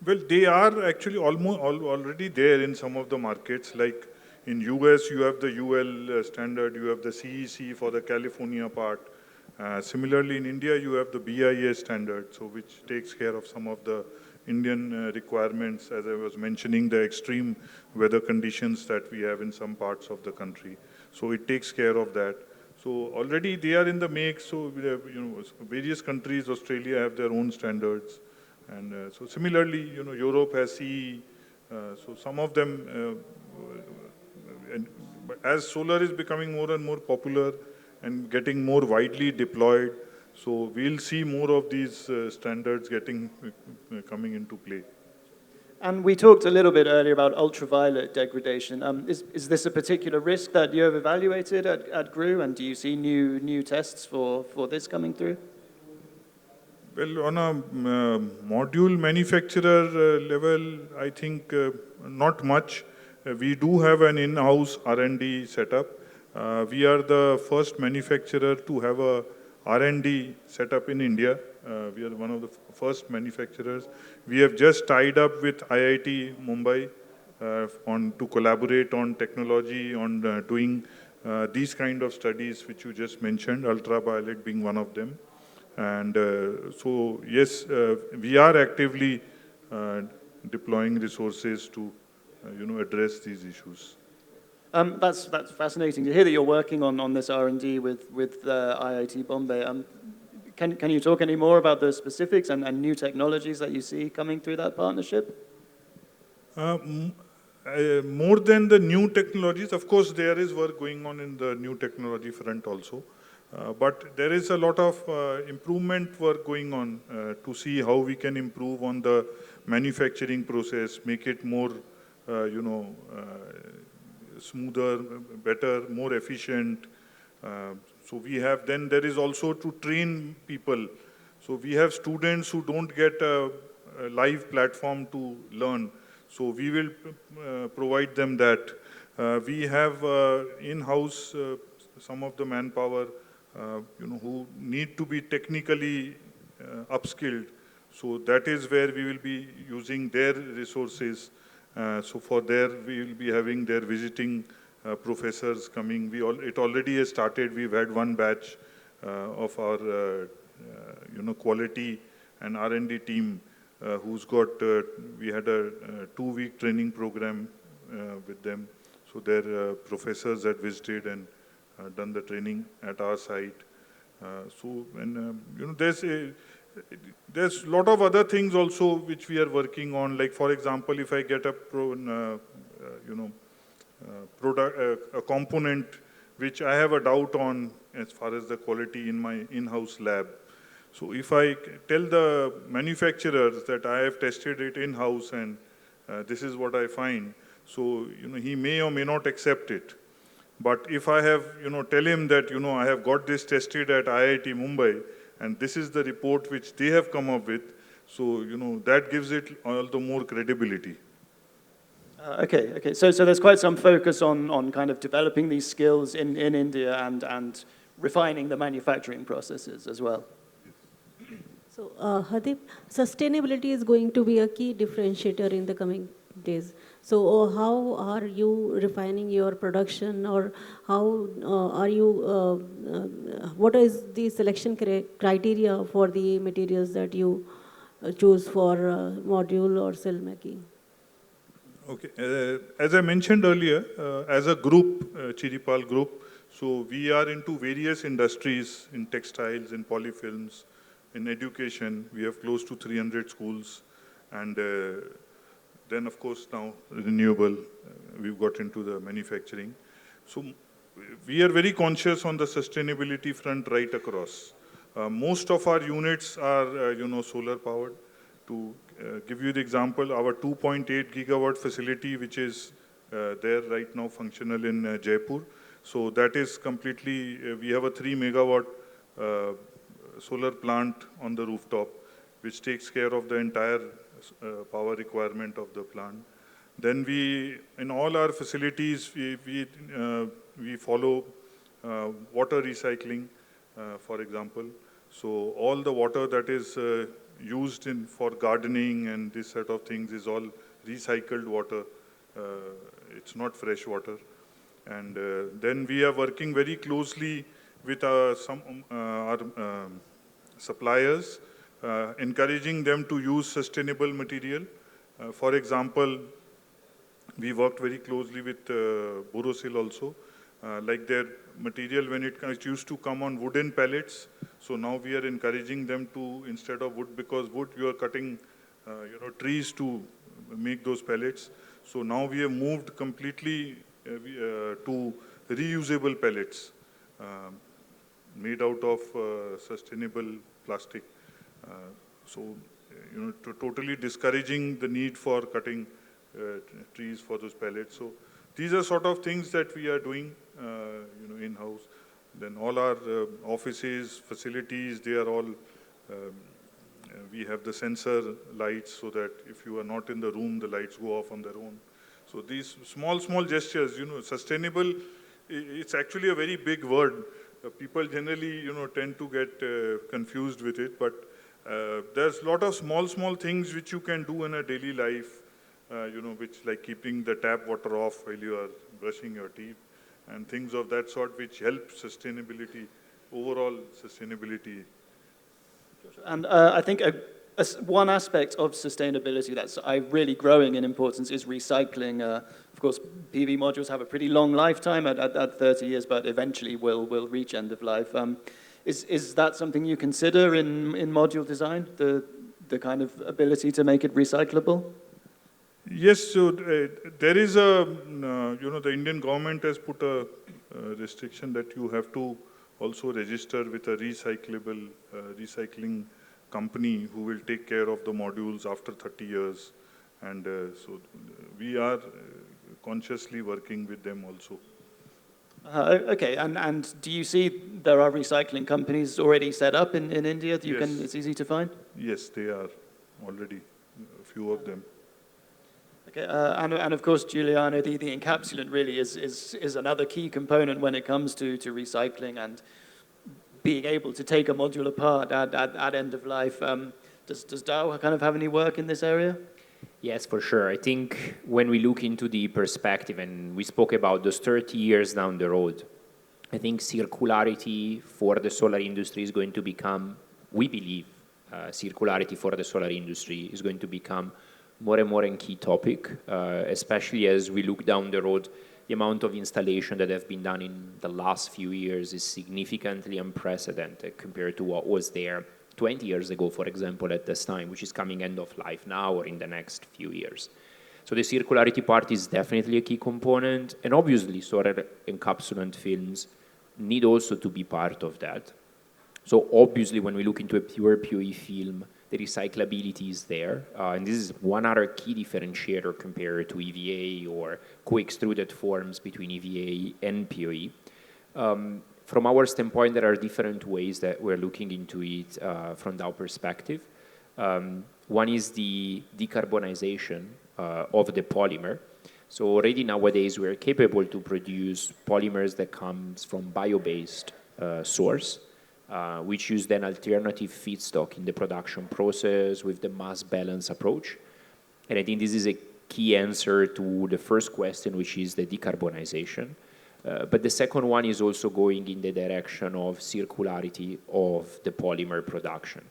S4: Well, they are actually already there in some of the markets. Like in US, you have the UL standard, you have the CEC for the California part. Similarly, in India, you have the BIA standard, so which takes care of some of the Indian requirements, as I was mentioning, the extreme weather conditions that we have in some parts of the country. So it takes care of that. So already they are in the make. So we have, various countries, Australia have their own standards, and so similarly, Europe has CE. So some of them, and as solar is becoming more and more popular and getting more widely deployed, so we'll see more of these standards coming into play.
S2: And we talked a little bit earlier about ultraviolet degradation. Is this a particular risk that you have evaluated at GRU, and do you see new tests for this coming through?
S4: Well, on a module manufacturer level, I think not much. We do have an in-house R&D setup. We are the first manufacturer to have a R&D setup in India. We are one of the first manufacturers. We have just tied up with IIT Mumbai to collaborate on technology, on doing these kind of studies which you just mentioned, ultraviolet being one of them. And so, yes, we are actively deploying resources to, address these issues.
S2: That's fascinating to hear that you're working on this R&D with IIT Bombay. Can you talk any more about the specifics and new technologies that you see coming through that partnership?
S4: More than the new technologies, of course, there is work going on in the new technology front also. But there is a lot of improvement work going on to see how we can improve on the manufacturing process, make it more, smoother, better, more efficient. So we have, then there is also to train people. So we have students who don't get a live platform to learn. So we will provide them that. We have in-house some of the manpower, who need to be technically upskilled. So that is where we will be using their resources. So for there, we will be having their visiting professors coming. It already has started. We've had one batch of our, quality and R&D team who's got, we had a 2-week training program with them. So their professors had visited and done the training at our site. There's a lot of other things also which we are working on. Like, for example, if I get a a component which I have a doubt on as far as the quality in my in-house lab. So if I tell the manufacturers that I have tested it in-house and this is what I find, so he may or may not accept it. But if I have, tell him that, I have got this tested at IIT Mumbai, and this is the report which they have come up with, so, that gives it all the more credibility.
S2: Okay. So there's quite some focus on kind of developing these skills in India and refining the manufacturing processes as well.
S3: So, Hadip, sustainability is going to be a key differentiator in the coming days. So, how are you refining your production, or how are you? What is the selection criteria for the materials that you choose for module or cell making?
S4: Okay, as I mentioned earlier, as a group, Chiripal Group, so we are into various industries in textiles, in polyfilms, in education. We have close to 300 schools, and then of course now renewable, we've got into the manufacturing. So we are very conscious on the sustainability front right across. Most of our units are, solar powered. To give you the example, our 2.8 gigawatt facility, which is there right now functional in Jaipur. So that is completely, we have a 3 megawatt solar plant on the rooftop, which takes care of the entire power requirement of the plant. Then in all our facilities, we follow water recycling, for example. So all the water that is used for gardening and this sort of things is all recycled water. It's not fresh water. And then we are working very closely with our suppliers, encouraging them to use sustainable material. For example, we worked very closely with Borosil also. Like their material, when it used to come on wooden pallets, so now we are encouraging them to, instead of wood, because wood you are cutting, trees to make those pallets. So now we have moved completely to reusable pellets made out of sustainable plastic. Totally discouraging the need for cutting trees for those pellets. So these are sort of things that we are doing, in-house. Then all our offices, facilities, they are all, we have the sensor lights so that if you are not in the room, the lights go off on their own. So these small gestures, sustainable, it's actually a very big word. People generally, tend to get confused with it, but there's a lot of small things which you can do in a daily life, which like keeping the tap water off while you are brushing your teeth and things of that sort, which help sustainability, overall sustainability.
S2: And I think one aspect of sustainability that's really growing in importance is recycling. Of course, PV modules have a pretty long lifetime at 30 years, but eventually will reach end of life. Is that something you consider in module design, the kind of ability to make it recyclable?
S4: Yes, so there is the Indian government has put a restriction that you have to also register with a recycling company who will take care of the modules after 30 years. And so we are consciously working with them also.
S2: Okay, and do you see there are recycling companies already set up in India that
S4: Yes.
S2: it's easy to find?
S4: Yes, they are already, a few of them.
S2: Okay, and of course, Giuliano, the encapsulant really is another key component when it comes to recycling and being able to take a module apart at end of life. Does Dow kind of have any work in this area?
S5: Yes, for sure. I think when we look into the perspective, and we spoke about those 30 years down the road, I think circularity for the solar industry is going to become, we believe, circularity for the solar industry is going to become more and more a key topic, especially as we look down the road. The amount of installation that have been done in the last few years is significantly unprecedented compared to what was there 20 years ago, for example, at this time, which is coming end of life now or in the next few years. So the circularity part is definitely a key component, and obviously solar encapsulant films need also to be part of that. So obviously when we look into a pure POE film, the recyclability is there, and this is one other key differentiator compared to EVA or co-extruded forms between EVA and POE. From our standpoint, there are different ways that we're looking into it from our perspective. One is the decarbonization of the polymer. So already nowadays we are capable to produce polymers that comes from bio-based source, which use then alternative feedstock in the production process with the mass balance approach. And I think this is a key answer to the first question, which is the decarbonization. But the second one is also going in the direction of circularity of the polymer production.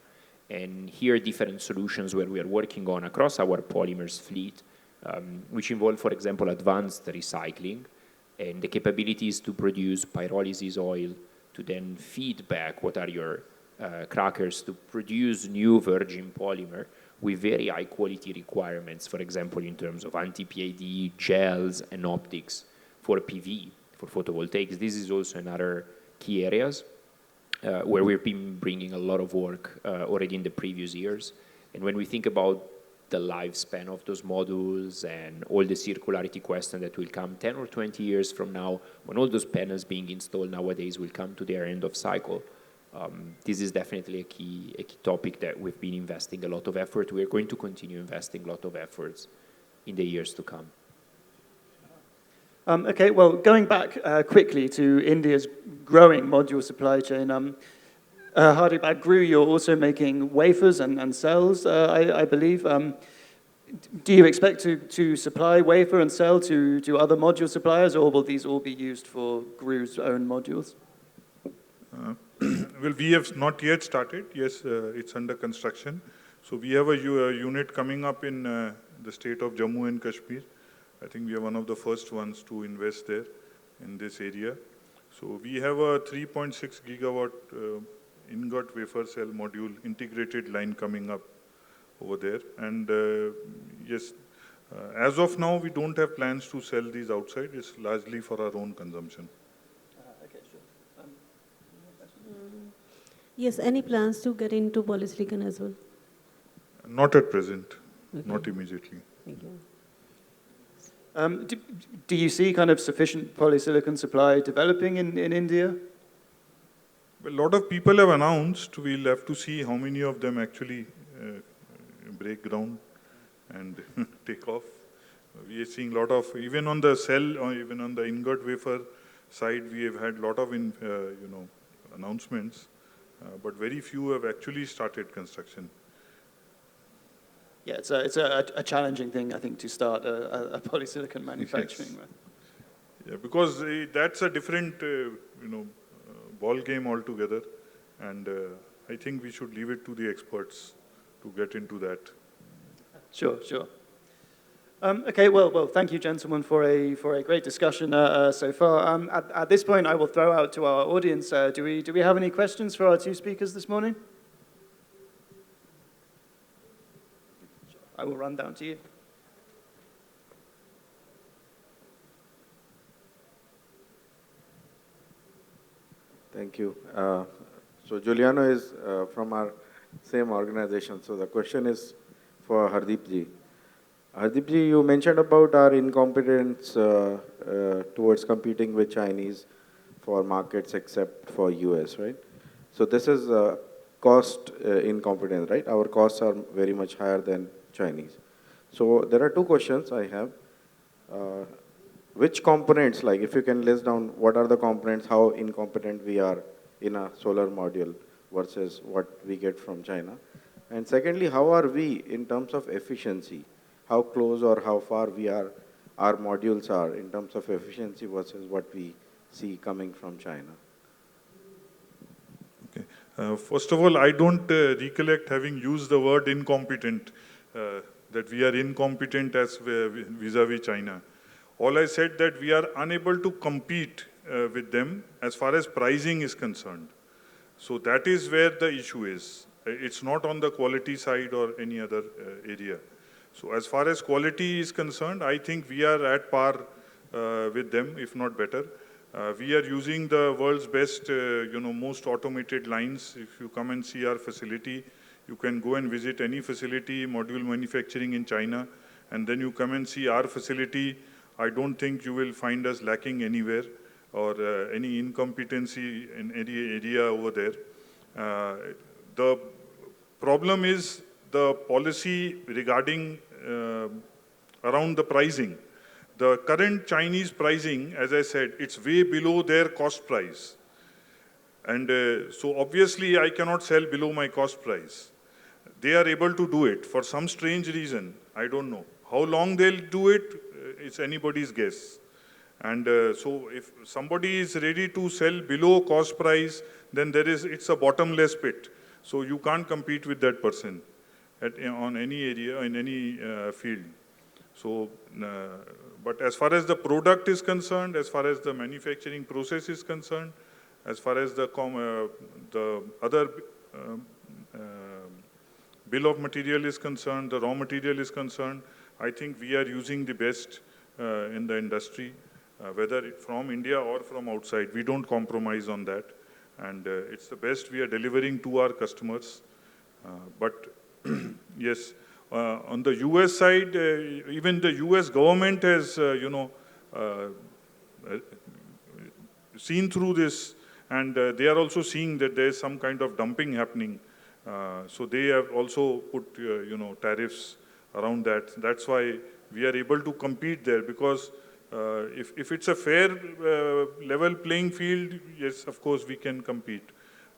S5: And here different solutions where we are working on across our polymers fleet, which involve, for example, advanced recycling and the capabilities to produce pyrolysis oil to then feed back what are your crackers to produce new virgin polymer with very high quality requirements, for example, in terms of anti-PID, gels, and optics for PV, for photovoltaics. This is also another key areas where we've been bringing a lot of work already in the previous years. And when we think about the lifespan of those modules and all the circularity question that will come 10 or 20 years from now, when all those panels being installed nowadays will come to their end of cycle, this is definitely a key topic that we've been investing a lot of effort. We're going to continue investing a lot of efforts in the years to come.
S2: Okay, well, going back quickly to India's growing module supply chain, Hardeep, I grew, you're also making wafers and cells, I believe. Do you expect to supply wafer and cell to other module suppliers, or will these all be used for GRU's own modules?
S4: Well, we have not yet started. Yes, it's under construction. So we have a unit coming up in the state of Jammu and Kashmir. I think we are one of the first ones to invest there in this area. So we have a 3.6 gigawatt ingot wafer cell module integrated line coming up over there. And yes, as of now, we don't have plans to sell these outside. It's largely for our own consumption.
S2: Okay, sure.
S3: Yes, any plans to get into polysilicon as well?
S4: Not at present,
S3: Okay.
S4: not immediately.
S3: Thank you.
S2: Do you see kind of sufficient polysilicon supply developing in India?
S4: Well, a lot of people have announced. We'll have to see how many of them actually break ground and take off. We are seeing a lot of, even on the cell or even on the ingot wafer side, we have had a lot of announcements, but very few have actually started construction.
S2: Yeah, it's a challenging thing, I think, to start a polysilicon manufacturing.
S4: Yes. Yeah, because that's a different, ball game altogether, and I think we should leave it to the experts to get into that.
S2: Sure, sure. Okay, well, thank you, gentlemen, for a great discussion so far. At this point, I will throw out to our audience. Do we have any questions for our two speakers this morning? I will run down to you.
S6: Thank you. So Giuliano is from our same organization. So the question is for Hardeep ji. Hardeep ji, you mentioned about our incompetence towards competing with Chinese for markets except for US, right? So this is cost incompetence, right? Our costs are very much higher than Chinese. So there are two questions I have. Which components, like if you can list down what are the components, how incompetent we are in a solar module versus what we get from China? And secondly, how are we in terms of efficiency? How close or how far our modules are in terms of efficiency versus what we see coming from China?
S4: Okay. First of all, I don't recollect having used the word incompetent, that we are incompetent as vis-a-vis China. All I said that we are unable to compete with them as far as pricing is concerned. So that is where the issue is. It's not on the quality side or any other area. So as far as quality is concerned, I think we are at par with them, if not better. We are using the world's best, most automated lines. If you come and see our facility, you can go and visit any facility, module manufacturing in China, and then you come and see our facility. I don't think you will find us lacking anywhere or any incompetency in any area over there. The problem is the policy regarding around the pricing. The current Chinese pricing, as I said, it's way below their cost price. And so obviously I cannot sell below my cost price. They are able to do it for some strange reason. I don't know. How long they'll do it, it's anybody's guess. And so if somebody is ready to sell below cost price, then it's a bottomless pit. So you can't compete with that person on any area, in any field. So, but as far as the product is concerned, as far as the manufacturing process is concerned, as far as the other bill of material is concerned, the raw material is concerned, I think we are using the best in the industry, whether it's from India or from outside. We don't compromise on that. And it's the best we are delivering to our customers. But yes, on the US side, even the US government has, seen through this, and they are also seeing that there is some kind of dumping happening. So they have also put, tariffs around that. That's why we are able to compete there, because if it's a fair level playing field, yes, of course we can compete.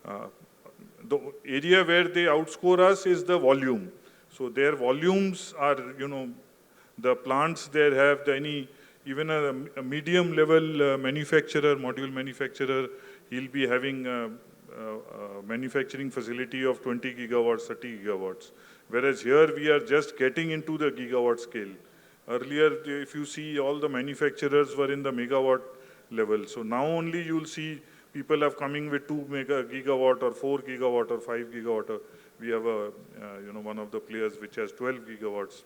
S4: The area where they outscore us is the volume. So their volumes are, the plants there have even a medium level manufacturer, module manufacturer, he'll be having a manufacturing facility of 20 gigawatts, 30 gigawatts. Whereas here we are just getting into the gigawatt scale. Earlier, if you see, all the manufacturers were in the megawatt level. So now only you'll see people are coming with 2 gigawatt or 4 gigawatt or 5 gigawatt. We have one of the players which has 12 gigawatts.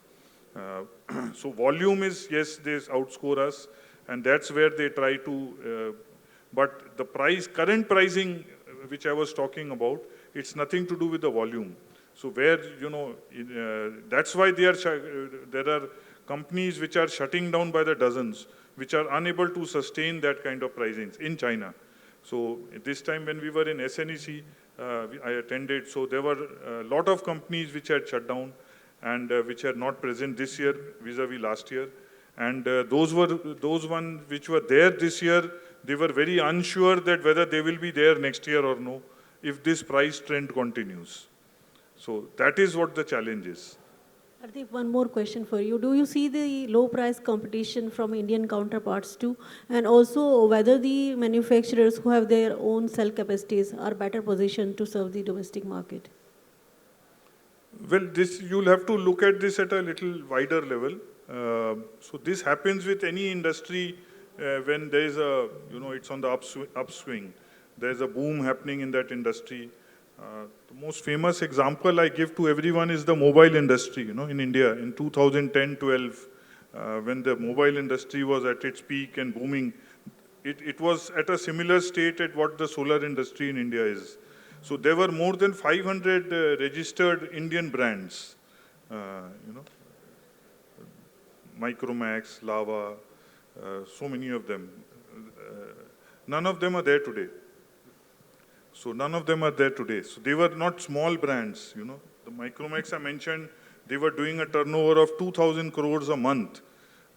S4: So volume is, yes, they outscore us, and that's where they try to, but the current pricing which I was talking about, it's nothing to do with the volume. So where, that's why there are companies which are shutting down by the dozens, which are unable to sustain that kind of pricing in China. So this time when we were in SNEC, I attended, so there were a lot of companies which had shut down and which are not present this year vis-a-vis last year. And those ones which were there this year, they were very unsure that whether they will be there next year or no, if this price trend continues. So that is what the challenge is.
S3: Hardeep, one more question for you. Do you see the low price competition from Indian counterparts too? And also whether the manufacturers who have their own cell capacities are better positioned to serve the domestic market?
S4: Well, you'll have to look at this at a little wider level. So this happens with any industry when there is it's on the upswing. There's a boom happening in that industry. The most famous example I give to everyone is the mobile industry, in India in 2010-12, when the mobile industry was at its peak and booming. It was at a similar state at what the solar industry in India is. So there were more than 500 registered Indian brands, Micromax, Lava, so many of them. None of them are there today. So none of them are there today. So they were not small brands, The Micromax I mentioned, they were doing a turnover of 2,000 crores a month.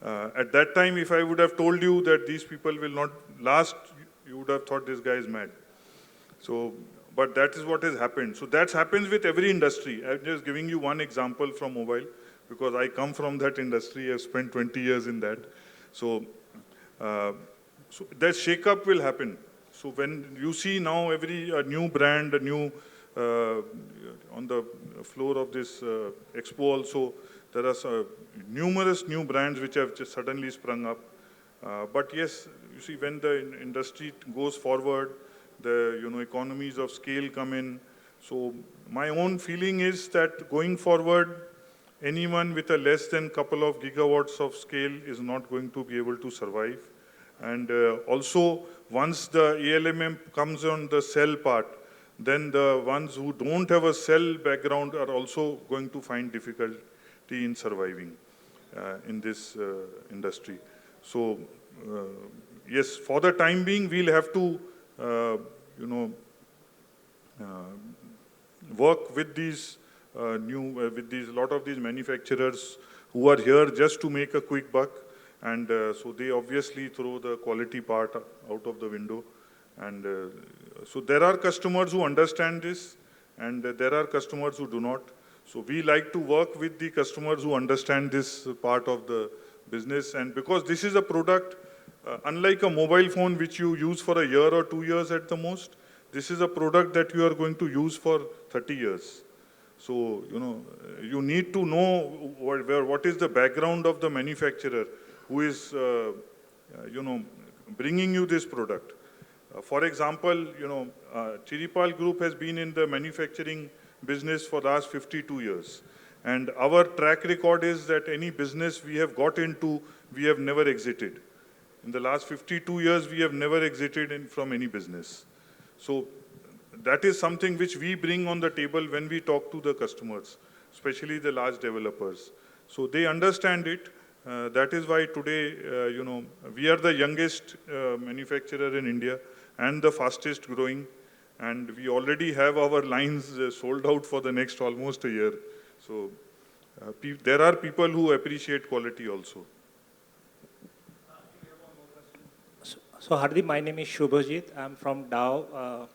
S4: At that time, if I would have told you that these people will not last, you would have thought this guy is mad. So, but that is what has happened. So that happens with every industry. I'm just giving you one example from mobile, because I come from that industry. I've spent 20 years in that. So that shake-up will happen. So when you see now a new brand, on the floor of this expo also, there are numerous new brands which have just suddenly sprung up. But yes, you see, when the industry goes forward, the economies of scale come in. So my own feeling is that going forward, anyone with a less than couple of gigawatts of scale is not going to be able to survive. And also, once the ALMM comes on the cell part, then the ones who don't have a cell background are also going to find difficulty in surviving in this industry. So, yes, for the time being, we'll have to, work with these with these lot of these manufacturers who are here just to make a quick buck, and so they obviously throw the quality part out of the window. And so there are customers who understand this, and there are customers who do not. So we like to work with the customers who understand this part of the business, and because this is a product, unlike a mobile phone which you use for a year or 2 years at the most, this is a product that you are going to use for 30 years. So, you need to know what is the background of the manufacturer who is, bringing you this product. For example, Chiripal Group has been in the manufacturing business for the last 52 years. And our track record is that any business we have got into, we have never exited. In the last 52 years, we have never exited from any business. So that is something which we bring on the table when we talk to the customers, especially the large developers. So they understand it. That is why today, we are the youngest manufacturer in India and the fastest growing. And we already have our lines sold out for the next almost a year. So there are people who appreciate quality also.
S7: So Hardeep, my name is Shubhajit. I'm from Dow.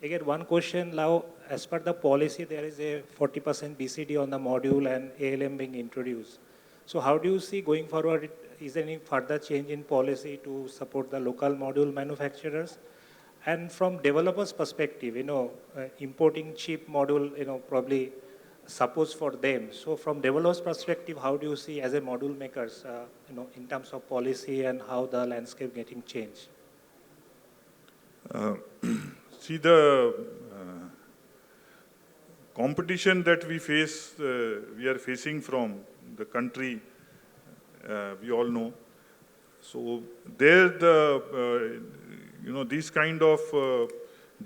S7: Again, one question now, as per the policy, there is a 40% BCD on the module and ALM being introduced. So how do you see going forward, is there any further change in policy to support the local module manufacturers? And from developers' perspective, importing cheap module, probably suppose for them. So from developers' perspective, how do you see as a module makers, in terms of policy and how the landscape getting changed?
S4: See, the competition that we face, we are facing from the country, we all know. So there, these kind of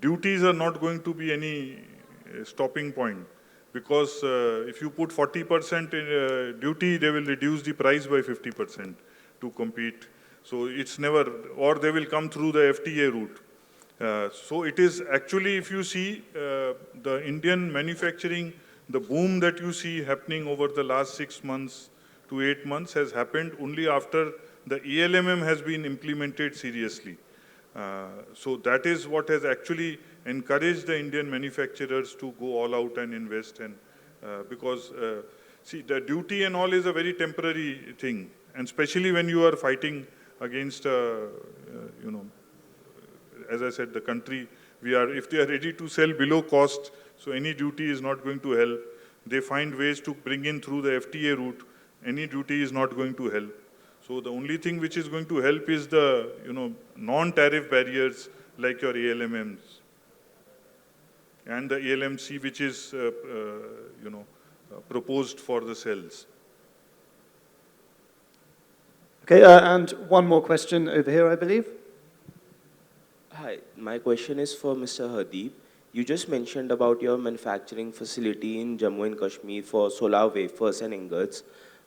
S4: duties are not going to be any stopping point, because if you put 40% in duty, they will reduce the price by 50% to compete. So it's never, or they will come through the FTA route. So it is actually, if you see the Indian manufacturing, the boom that you see happening over the last 6 months to 8 months has happened only after the ELMM has been implemented seriously. So that is what has actually encouraged the Indian manufacturers to go all out and invest. And because, see, the duty and all is a very temporary thing. And especially when you are fighting against, as I said, the country, if they are ready to sell below cost, so any duty is not going to help. They find ways to bring in through the FTA route. Any duty is not going to help. So the only thing which is going to help is the, non-tariff barriers like your ALMMs and the ALMC, which is, proposed for the cells.
S2: Okay, and one more question over here, I believe.
S8: Hi, my question is for Mr. Hardeep. You just mentioned about your manufacturing facility in Jammu and Kashmir for solar wafers and ingots.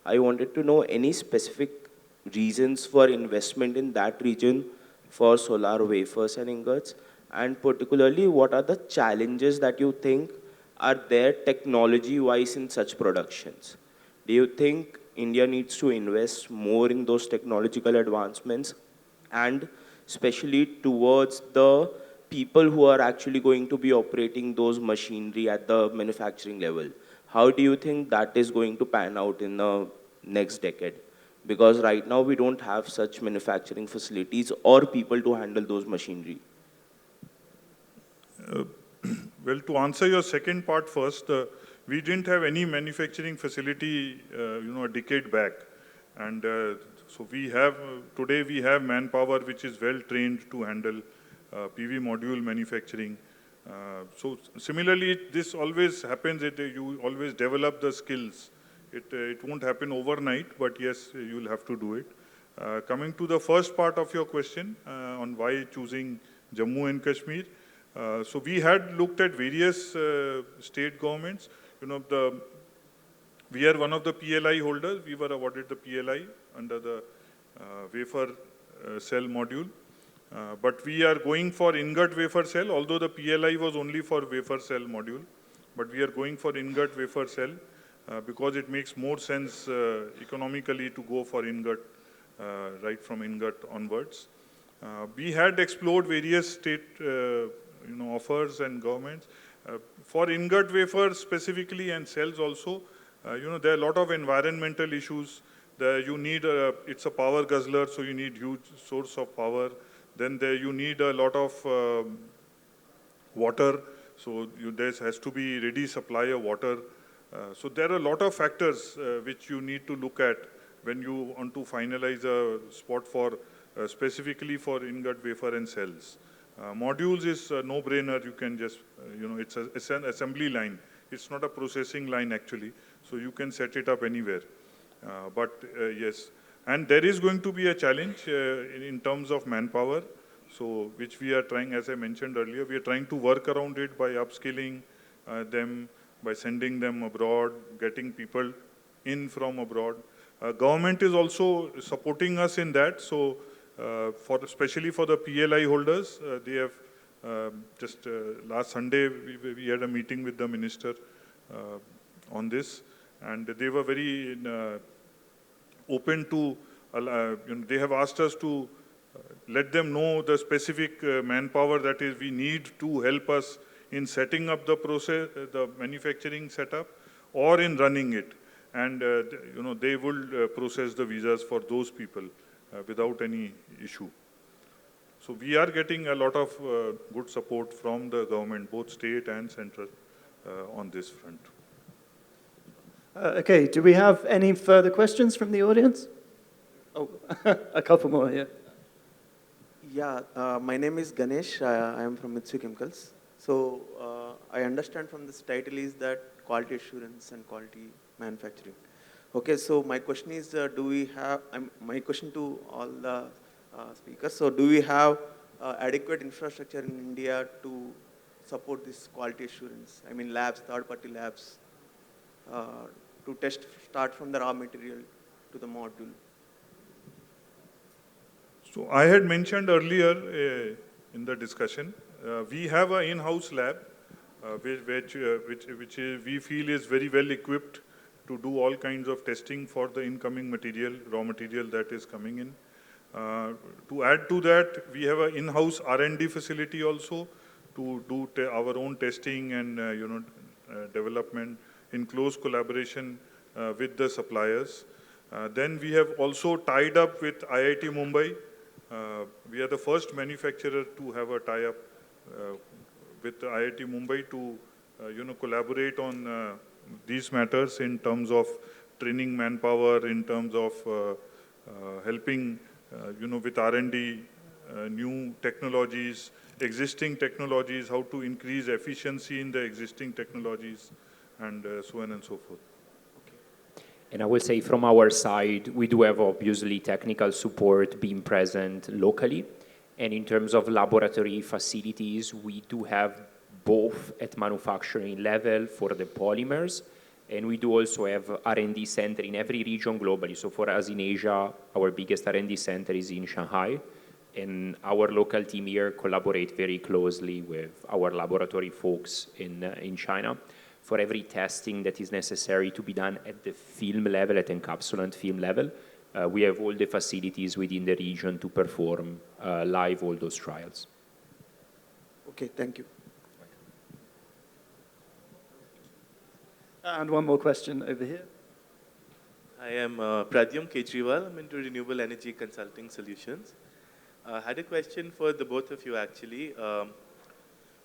S8: I wanted to know any specific reasons for investment in that region for solar wafers and ingots, and particularly what are the challenges that you think are there technology-wise in such productions? Do you think India needs to invest more in those technological advancements, and especially towards the people who are actually going to be operating those machinery at the manufacturing level? How do you think that is going to pan out in the next decade? Because right now we don't have such manufacturing facilities or people to handle those machinery.
S4: Well, to answer your second part first, we didn't have any manufacturing facility, a decade back. And so today we have manpower which is well trained to handle PV module manufacturing. So similarly, this always happens, you always develop the skills. It won't happen overnight, but yes, you'll have to do it. Coming to the first part of your question on why choosing Jammu and Kashmir. So we had looked at various state governments. We are one of the PLI holders. We were awarded the PLI under the wafer cell module. But we are going for ingot wafer cell, although the PLI was only for wafer cell module. but we are going for ingot wafer cell because it makes more sense economically to go for ingot right from ingot onwards. We had explored various state offers and governments. For ingot wafers specifically and cells also, there are a lot of environmental issues. You need, it's a power guzzler, so you need huge source of power. Then you need a lot of water, so there has to be ready supply of water. So there are a lot of factors which you need to look at when you want to finalize a spot for specifically for ingot wafer and cells. Modules is a no-brainer. You can just, it's an assembly line. It's not a processing line actually. So you can set it up anywhere. Yes, and there is going to be a challenge in terms of manpower. So which we are trying, as I mentioned earlier, we are trying to work around it by upskilling them, by sending them abroad, getting people in from abroad. Government is also supporting us in that. So especially for the PLI holders, they have just last Sunday, we had a meeting with the minister on this, and they were very open to, they have asked us to let them know the specific manpower that is we need to help us in setting up the process, the manufacturing setup, or in running it. And they will process the visas for those people without any issue. So we are getting a lot of good support from the government, both state and central, on this front.
S2: Okay, do we have any further questions from the audience? Oh, a couple more here.
S9: Yeah, my name is Ganesh. I am from Mitsui Chemicals. So I understand from this title is that quality assurance and quality manufacturing. Okay, so my question is, do we have, my question to all the speakers, so do we have adequate infrastructure in India to support this quality assurance? I mean labs, third-party labs, to test, start from the raw material to the module.
S4: So I had mentioned earlier in the discussion, we have an in-house lab which we feel is very well equipped to do all kinds of testing for the incoming material, raw material that is coming in. To add to that, we have an in-house R&D facility also to do our own testing and development in close collaboration with the suppliers. Then we have also tied up with IIT Mumbai. We are the first manufacturer to have a tie-up with IIT Mumbai to collaborate on these matters in terms of training manpower, in terms of helping with R&D, new technologies, existing technologies, how to increase efficiency in the existing technologies, and so on and so forth.
S5: And I will say from our side, we do have obviously technical support being present locally. And in terms of laboratory facilities, we do have both at manufacturing level for the polymers, and we do also have R&D center in every region globally. So for us in Asia, our biggest R&D center is in Shanghai, and our local team here collaborate very closely with our laboratory folks in China for every testing that is necessary to be done at the film level, at encapsulant film level. We have all the facilities within the region to perform live all those trials.
S9: Okay, thank you.
S2: And one more question over here.
S10: I am Pradyum Kejriwal. I'm into renewable energy consulting solutions. I had a question for the both of you actually.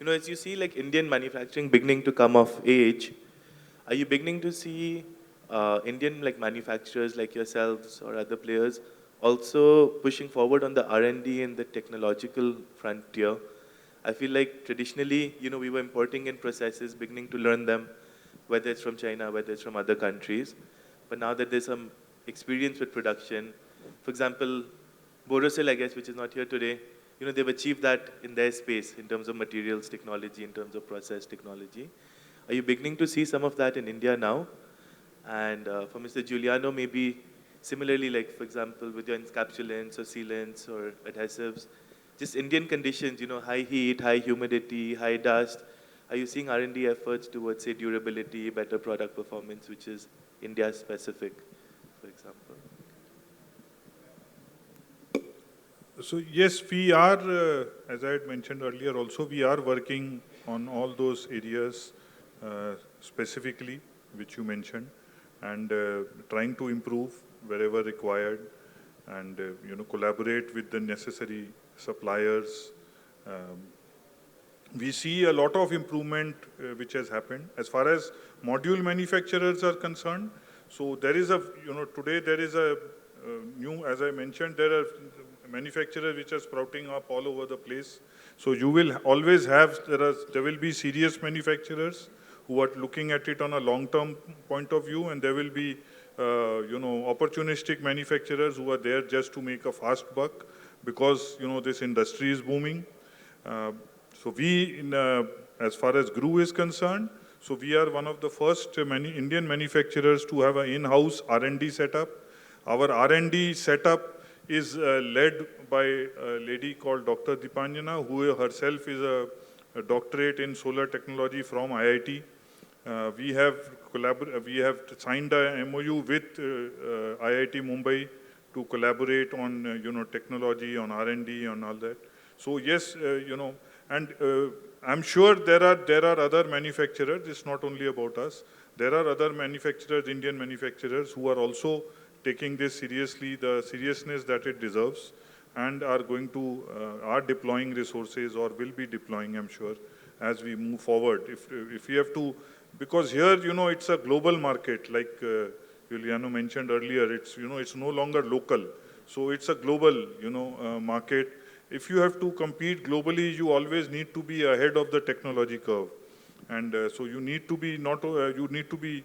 S10: As you see like Indian manufacturing beginning to come of age, are you beginning to see Indian manufacturers like yourselves or other players also pushing forward on the R&D and the technological frontier? I feel like traditionally, we were importing in processes, beginning to learn them, whether it's from China, whether it's from other countries. But now that there's some experience with production, for example, Borosil, I guess, which is not here today, they've achieved that in their space in terms of materials technology, in terms of process technology. Are you beginning to see some of that in India now? And for Mr. Giuliano, maybe similarly, like for example, with your encapsulants or sealants or adhesives, just Indian conditions, high heat, high humidity, high dust. Are you seeing R&D efforts towards, say, durability, better product performance, which is India-specific, for example?
S4: So yes, we are, as I had mentioned earlier also, we are working on all those areas specifically, which you mentioned, and trying to improve wherever required, and collaborate with the necessary suppliers. We see a lot of improvement which has happened as far as module manufacturers are concerned. So there is a, today there is a new, as I mentioned, there are manufacturers which are sprouting up all over the place. So you will always have, there will be serious manufacturers who are looking at it on a long-term point of view, and there will be, opportunistic manufacturers who are there just to make a fast buck because, this industry is booming. So we, as far as GRU is concerned, so we are one of the first Indian manufacturers to have an in-house R&D setup. Our R&D setup is led by a lady called Dr. Deepanjana, who herself is a doctorate in solar technology from IIT. We have signed a MOU with IIT Mumbai to collaborate on technology, on R&D, on all that. So yes, and I'm sure there are other manufacturers. It's not only about us. There are other manufacturers, Indian manufacturers, who are also taking this seriously, the seriousness that it deserves, and are going to are deploying resources or will be deploying, I'm sure, as we move forward. If we have to, because here, it's a global market, like Giuliano mentioned earlier. It's it's no longer local, so it's a global market. If you have to compete globally, you always need to be ahead of the technology curve, and so you need to be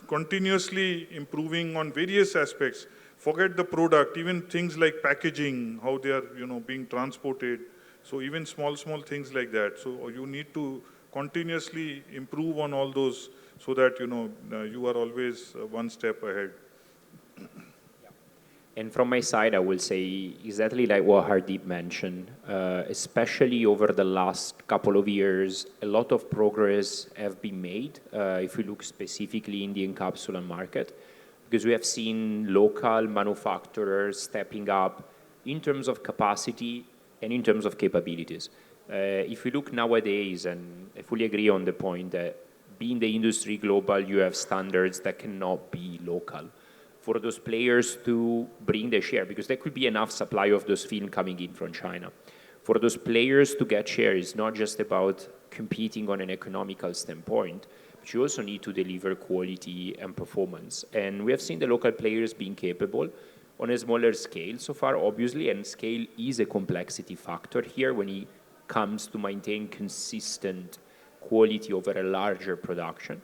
S4: continuously improving on various aspects. Forget the product, even things like packaging, how they are being transported. So even small things like that. So you need to continuously improve on all those so that you are always one step ahead.
S5: And from my side, I will say exactly like what Hardeep mentioned, especially over the last couple of years, a lot of progress have been made, if we look specifically in the encapsulant market, because we have seen local manufacturers stepping up in terms of capacity and in terms of capabilities. If we look nowadays, and I fully agree on the point that being the industry global, you have standards that cannot be local for those players to bring their share, because there could be enough supply of those film coming in from China. For those players to get share, it's not just about competing on an economical standpoint, but you also need to deliver quality and performance. And we have seen the local players being capable on a smaller scale so far, obviously, and scale is a complexity factor here when it comes to maintain consistent quality over a larger production.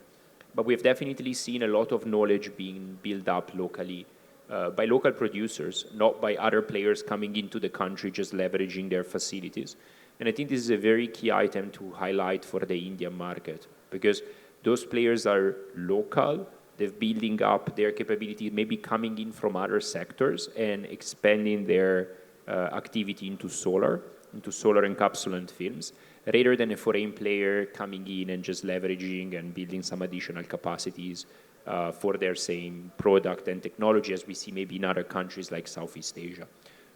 S5: But we've definitely seen a lot of knowledge being built up locally by local producers, not by other players coming into the country just leveraging their facilities. And I think this is a very key item to highlight for the Indian market, because those players are local, they're building up their capability, maybe coming in from other sectors and expanding their activity into solar encapsulant films, rather than a foreign player coming in and just leveraging and building some additional capacities for their same product and technology, as we see maybe in other countries like Southeast Asia.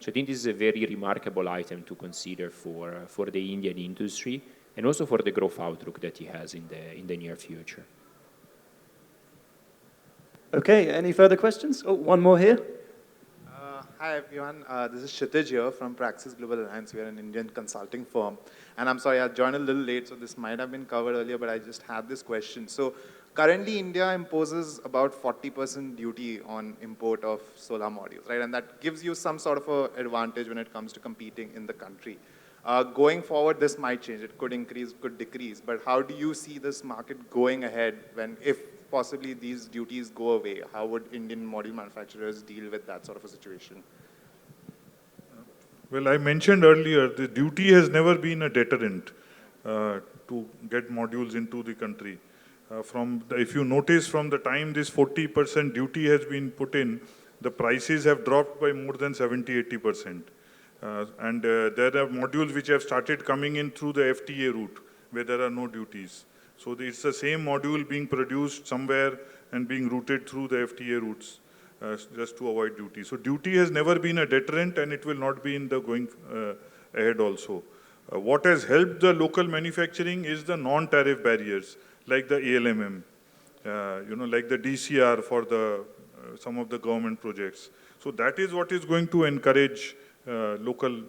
S5: So I think this is a very remarkable item to consider for the Indian industry, and also for the growth outlook that it has in the near future.
S2: Okay, any further questions? Oh, one more here.
S11: Hi everyone, this is Kshitij here from Praxis Global Alliance. We are an Indian consulting firm. And I'm sorry, I joined a little late, so this might have been covered earlier, but I just had this question. So currently India imposes about 40% duty on import of solar modules, right? And that gives you some sort of an advantage when it comes to competing in the country. Going forward, this might change. It could increase, could decrease. But how do you see this market going ahead if possibly these duties go away? How would Indian module manufacturers deal with that sort of a situation?
S4: Well, I mentioned earlier, the duty has never been a deterrent to get modules into the country. If you notice, from the time this 40% duty has been put in, the prices have dropped by more than 70–80%. And there are modules which have started coming in through the FTA route, where there are no duties. So it's the same module being produced somewhere and being routed through the FTA routes just to avoid duty. So duty has never been a deterrent, and it will not be in the going ahead also. What has helped the local manufacturing is the non-tariff barriers, like the ALMM, like the DCR for the some of the government projects. So that is what is going to encourage local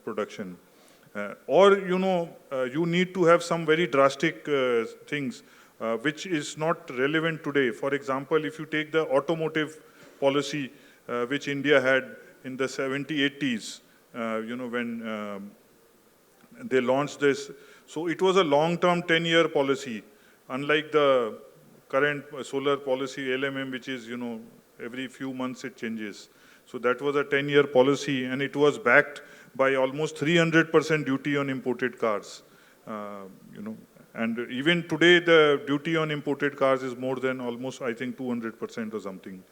S4: production. You need to have some very drastic things which is not relevant today. For example, if you take the automotive policy which India had in the 70s, 80s, when they launched this. So it was a long-term 10-year policy, unlike the current solar policy, LMM, which is, every few months it changes. So that was a 10-year policy, and it was backed by almost 300% duty on imported cars. And even today, the duty on imported cars is more than almost, I think, 200% or something.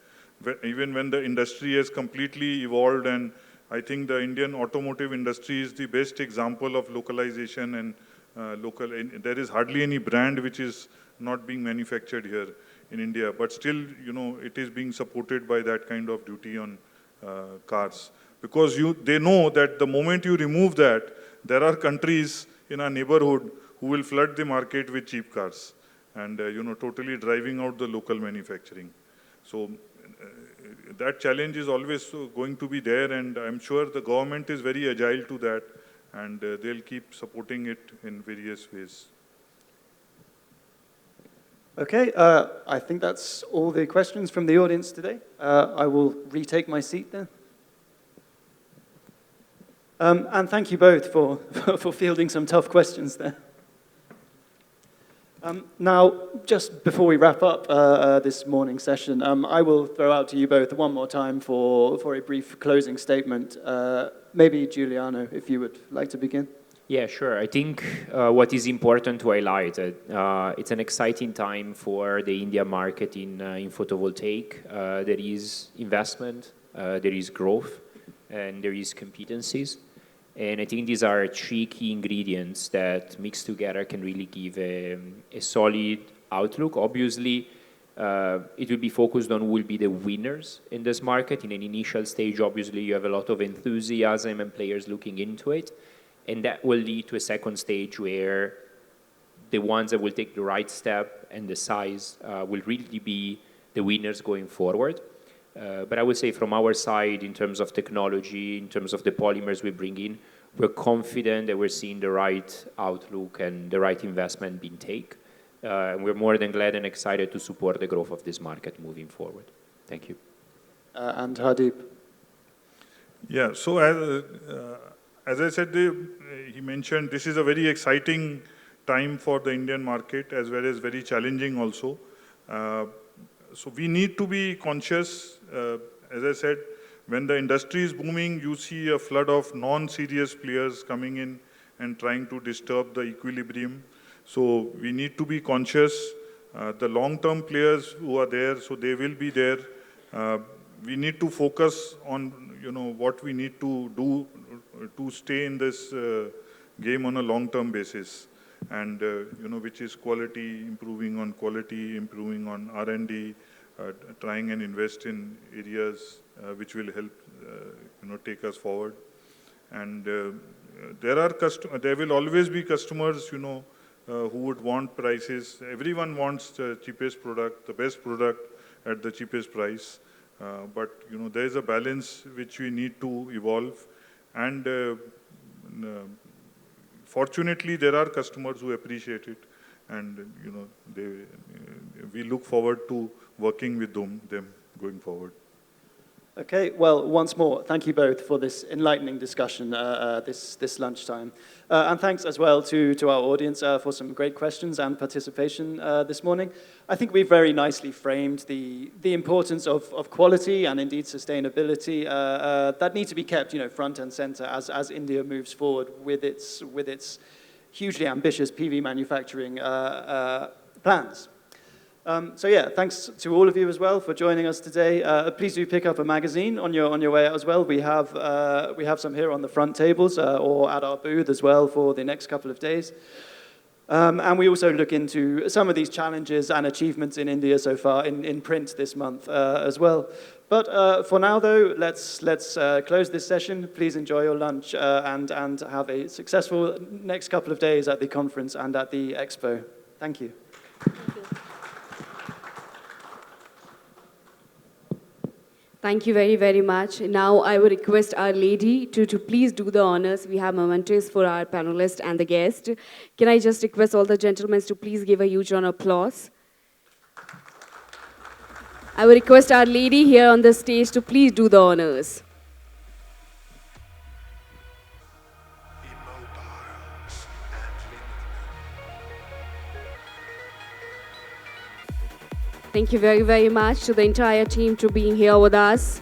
S4: Even when the industry has completely evolved, and I think the Indian automotive industry is the best example of localization and there is hardly any brand which is not being manufactured here in India, but still, it is being supported by that kind of duty on cars. Because they know that the moment you remove that, there are countries in our neighborhood who will flood the market with cheap cars and, totally driving out the local manufacturing. So that challenge is always going to be there, and I'm sure the government is very agile to that, and they'll keep supporting it in various ways.
S2: Okay, I think that's all the questions from the audience today. I will retake my seat then. And thank you both for fielding some tough questions there. Now, just before we wrap up this morning's session, I will throw out to you both one more time for a brief closing statement. Maybe Giuliano, if you would like to begin.
S5: Yeah, sure. I think what is important to highlight, it's an exciting time for the India market in photovoltaic. There is investment, there is growth, and there is competencies. And I think these are three key ingredients that mixed together can really give a solid outlook. Obviously, it will be focused on who will be the winners in this market. In an initial stage, obviously, you have a lot of enthusiasm and players looking into it. And that will lead to a second stage where the ones that will take the right step and the size will really be the winners going forward. But I would say from our side, in terms of technology, in terms of the polymers we bring in, we're confident that we're seeing the right outlook and the right investment being taken. And we're more than glad and excited to support the growth of this market moving forward. Thank you.
S2: And Hardeep.
S4: Yeah, so as I said, he mentioned this is a very exciting time for the Indian market as well as very challenging also. So we need to be conscious. As I said, when the industry is booming, you see a flood of non-serious players coming in and trying to disturb the equilibrium. So we need to be conscious. The long-term players who are there, so they will be there. We need to focus on what we need to do to stay in this game on a long-term basis, and which is quality, improving on R&D, trying and invest in areas which will help take us forward. And there will always be customers who would want prices. Everyone wants the cheapest product, the best product at the cheapest price. But there is a balance which we need to evolve. And fortunately, there are customers who appreciate it, and we look forward to working with them going forward.
S2: Okay, well, once more, thank you both for this enlightening discussion this lunchtime. And thanks as well to our audience for some great questions and participation this morning. I think we've very nicely framed the importance of quality and indeed sustainability that need to be kept front and center as India moves forward with its hugely ambitious PV manufacturing plans. So yeah, thanks to all of you as well for joining us today. Please do pick up a magazine on your way out as well. We have some here on the front tables or at our booth as well for the next couple of days. And we also look into some of these challenges and achievements in India so far in print this month as well. But for now, though, let's close this session. Please enjoy your lunch and have a successful next couple of days at the conference and at the expo. Thank you.
S1: Thank you very, very much. Now I would request Our Lady to please do the honors. We have mementos for our panelists and the guest. Can I just request all the gentlemen to please give a huge round of applause? I would request Our Lady here on the stage to please do the honors. Thank you very, very much to the entire team for being here with us.